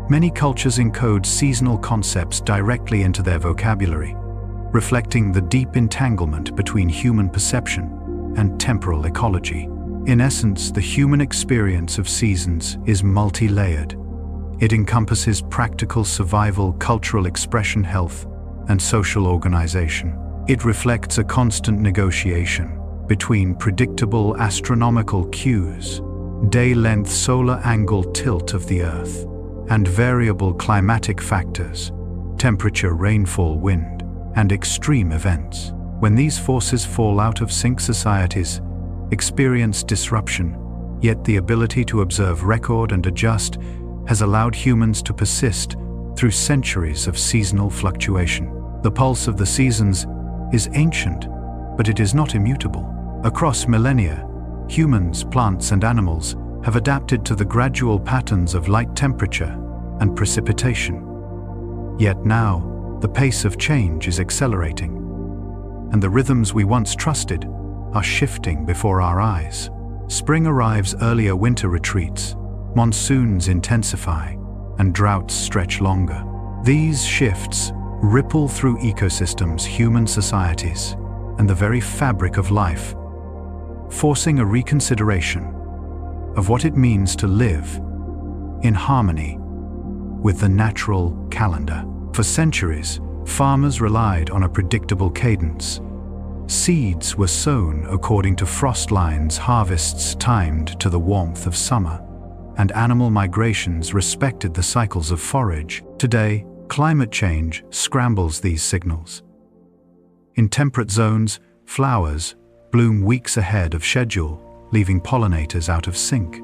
Many cultures encode seasonal concepts directly into their vocabulary, reflecting the deep entanglement between human perception and temporal ecology. In essence, the human experience of seasons is multi-layered. It encompasses practical survival, cultural expression, health, and social organization. It reflects a constant negotiation between predictable astronomical cues, day-length, solar angle, tilt of the Earth, and variable climatic factors, temperature, rainfall, wind, and extreme events. When these forces fall out of sync, societies experience disruption, yet the ability to observe, record, and adjust has allowed humans to persist through centuries of seasonal fluctuation. The pulse of the seasons is ancient, but it is not immutable. Across millennia, humans, plants, and animals have adapted to the gradual patterns of light, temperature, and precipitation. Yet now, the pace of change is accelerating. and the rhythms we once trusted are shifting before our eyes. Spring arrives earlier, winter retreats, monsoons intensify, and droughts stretch longer. These shifts ripple through ecosystems, human societies, and the very fabric of life, forcing a reconsideration of what it means to live in harmony with the natural calendar. For centuries, farmers relied on a predictable cadence. Seeds were sown according to frost lines, harvests timed to the warmth of summer, and animal migrations respected the cycles of forage. Today, climate change scrambles these signals. In temperate zones, flowers bloom weeks ahead of schedule, leaving pollinators out of sync.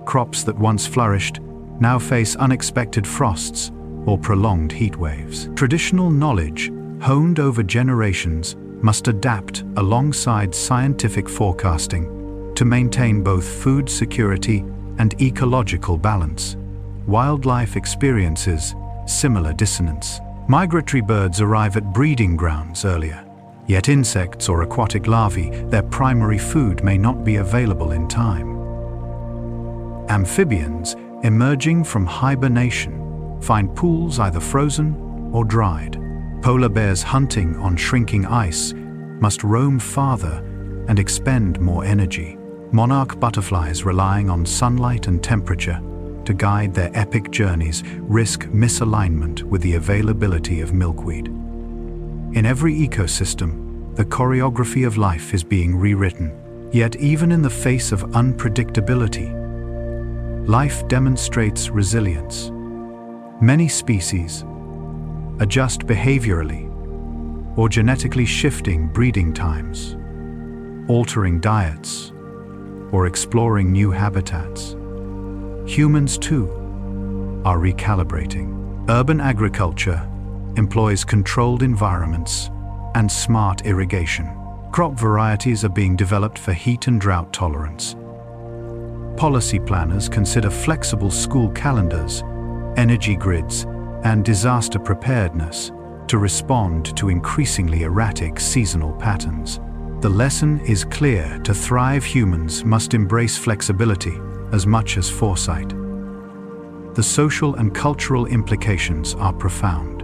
Crops that once flourished now face unexpected frosts or prolonged heat waves. Traditional knowledge, honed over generations, must adapt alongside scientific forecasting to maintain both food security and ecological balance. Wildlife experiences similar dissonance. Migratory birds arrive at breeding grounds earlier, yet insects or aquatic larvae, their primary food, may not be available in time. Amphibians, emerging from hibernation, find pools either frozen or dried. Polar bears hunting on shrinking ice must roam farther and expend more energy. Monarch butterflies, relying on sunlight and temperature to guide their epic journeys, risk misalignment with the availability of milkweed. In every ecosystem, the choreography of life is being rewritten. Yet even in the face of unpredictability, life demonstrates resilience. Many species adjust behaviorally or genetically, shifting breeding times, altering diets, or exploring new habitats. Humans, too, are recalibrating. Urban agriculture employs controlled environments and smart irrigation. Crop varieties are being developed for heat and drought tolerance. Policy planners consider flexible school calendars, energy grids, and disaster preparedness to respond to increasingly erratic seasonal patterns. The lesson is clear: to thrive, humans must embrace flexibility as much as foresight. The social and cultural implications are profound.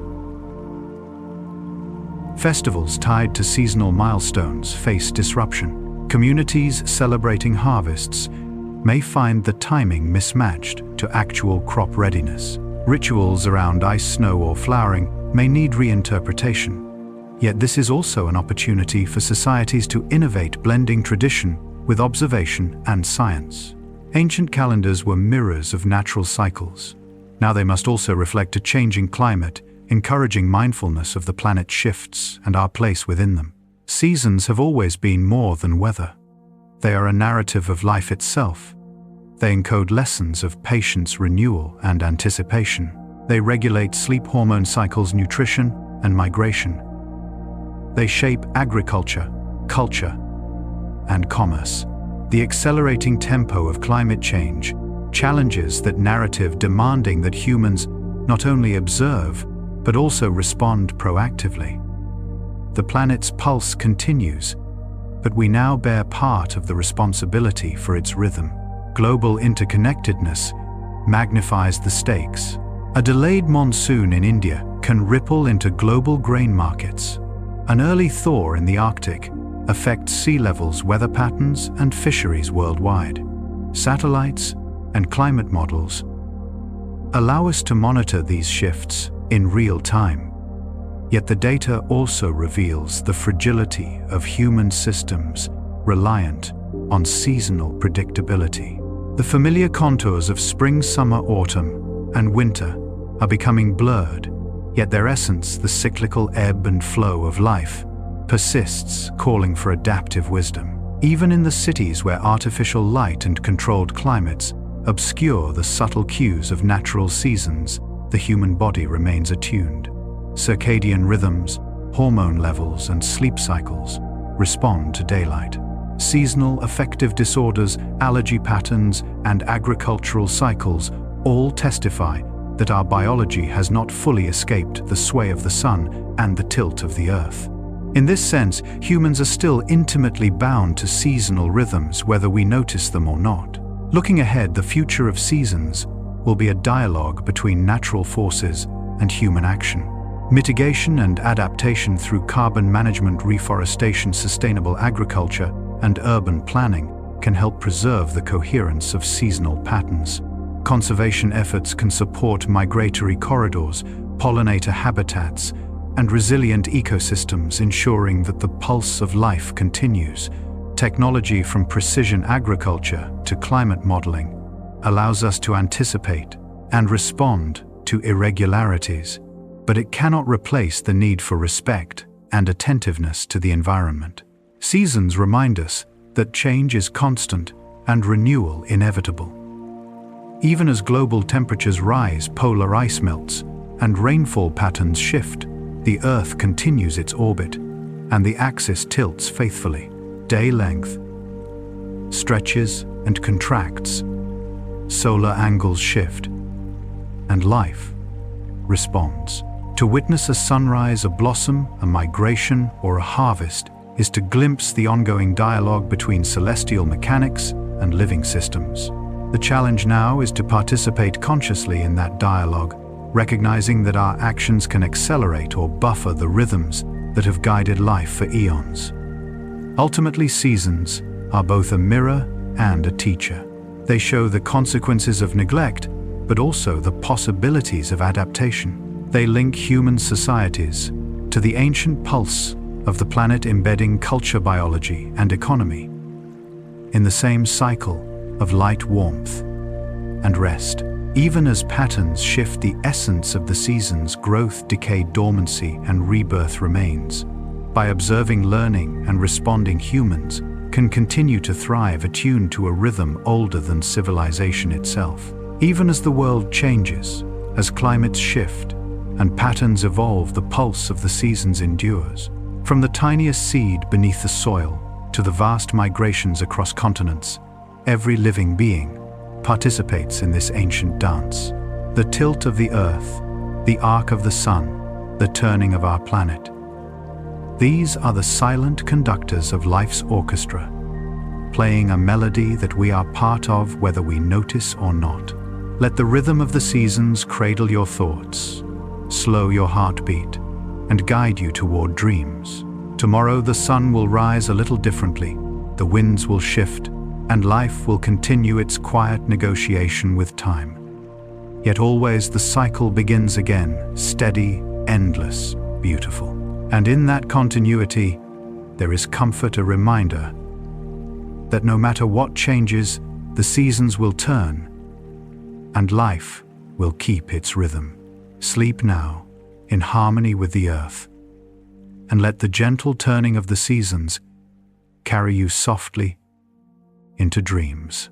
Festivals tied to seasonal milestones face disruption. Communities celebrating harvests may find the timing mismatched to actual crop readiness. Rituals around ice, snow, or flowering may need reinterpretation. Yet this is also an opportunity for societies to innovate, blending tradition with observation and science. Ancient calendars were mirrors of natural cycles. Now they must also reflect a changing climate, encouraging mindfulness of the planet's shifts and our place within them. Seasons have always been more than weather. They are a narrative of life itself. They encode lessons of patience, renewal, and anticipation. They regulate sleep hormone cycles, nutrition, and migration. They shape agriculture, culture, and commerce. The accelerating tempo of climate change challenges that narrative, demanding that humans not only observe, but also respond proactively. The planet's pulse continues, but we now bear part of the responsibility for its rhythm. Global interconnectedness magnifies the stakes. A delayed monsoon in India can ripple into global grain markets. An early thaw in the Arctic affects sea levels, weather patterns, and fisheries worldwide. Satellites and climate models allow us to monitor these shifts in real time. Yet the data also reveals the fragility of human systems reliant on seasonal predictability. The familiar contours of spring, summer, autumn, and winter are becoming blurred, yet their essence, the cyclical ebb and flow of life, persists, calling for adaptive wisdom. Even in the cities where artificial light and controlled climates obscure the subtle cues of natural seasons, the human body remains attuned. Circadian rhythms, hormone levels, and sleep cycles respond to daylight. Seasonal affective disorders, allergy patterns, and agricultural cycles all testify that our biology has not fully escaped the sway of the sun and the tilt of the earth. In this sense, humans are still intimately bound to seasonal rhythms whether we notice them or not. Looking ahead, the future of seasons will be a dialogue between natural forces and human action. Mitigation and adaptation through carbon management, reforestation, sustainable agriculture, and urban planning can help preserve the coherence of seasonal patterns. Conservation efforts can support migratory corridors, pollinator habitats, and resilient ecosystems, ensuring that the pulse of life continues. Technology, from precision agriculture to climate modeling, allows us to anticipate and respond to irregularities, but it cannot replace the need for respect and attentiveness to the environment. Seasons remind us that change is constant and renewal inevitable. Even as global temperatures rise, polar ice melts, and rainfall patterns shift, the Earth continues its orbit, and the axis tilts faithfully. Day length stretches and contracts, solar angles shift, and life responds. To witness a sunrise, a blossom, a migration, or a harvest is to glimpse the ongoing dialogue between celestial mechanics and living systems. The challenge now is to participate consciously in that dialogue, recognizing that our actions can accelerate or buffer the rhythms that have guided life for eons. Ultimately, seasons are both a mirror and a teacher. They show the consequences of neglect, but also the possibilities of adaptation. They link human societies to the ancient pulse of the planet, embedding culture, biology, and economy in the same cycle of light, warmth, and rest. Even as patterns shift, the essence of the seasons, growth, decay, dormancy, and rebirth, remains. By observing, learning, and responding, humans can continue to thrive, attuned to a rhythm older than civilization itself. Even as the world changes, as climates shift, and patterns evolve, the pulse of the seasons endures. From the tiniest seed beneath the soil to the vast migrations across continents, every living being participates in this ancient dance. The tilt of the earth, the arc of the sun, the turning of our planet. These are the silent conductors of life's orchestra, playing a melody that we are part of whether we notice or not. Let the rhythm of the seasons cradle your thoughts, slow your heartbeat, and guide you toward dreams. Tomorrow the sun will rise a little differently, the winds will shift, and life will continue its quiet negotiation with time. Yet always the cycle begins again, steady, endless, beautiful. And in that continuity, there is comfort, a reminder that no matter what changes, the seasons will turn, and life will keep its rhythm. Sleep now, in harmony with the earth, and let the gentle turning of the seasons carry you softly into dreams.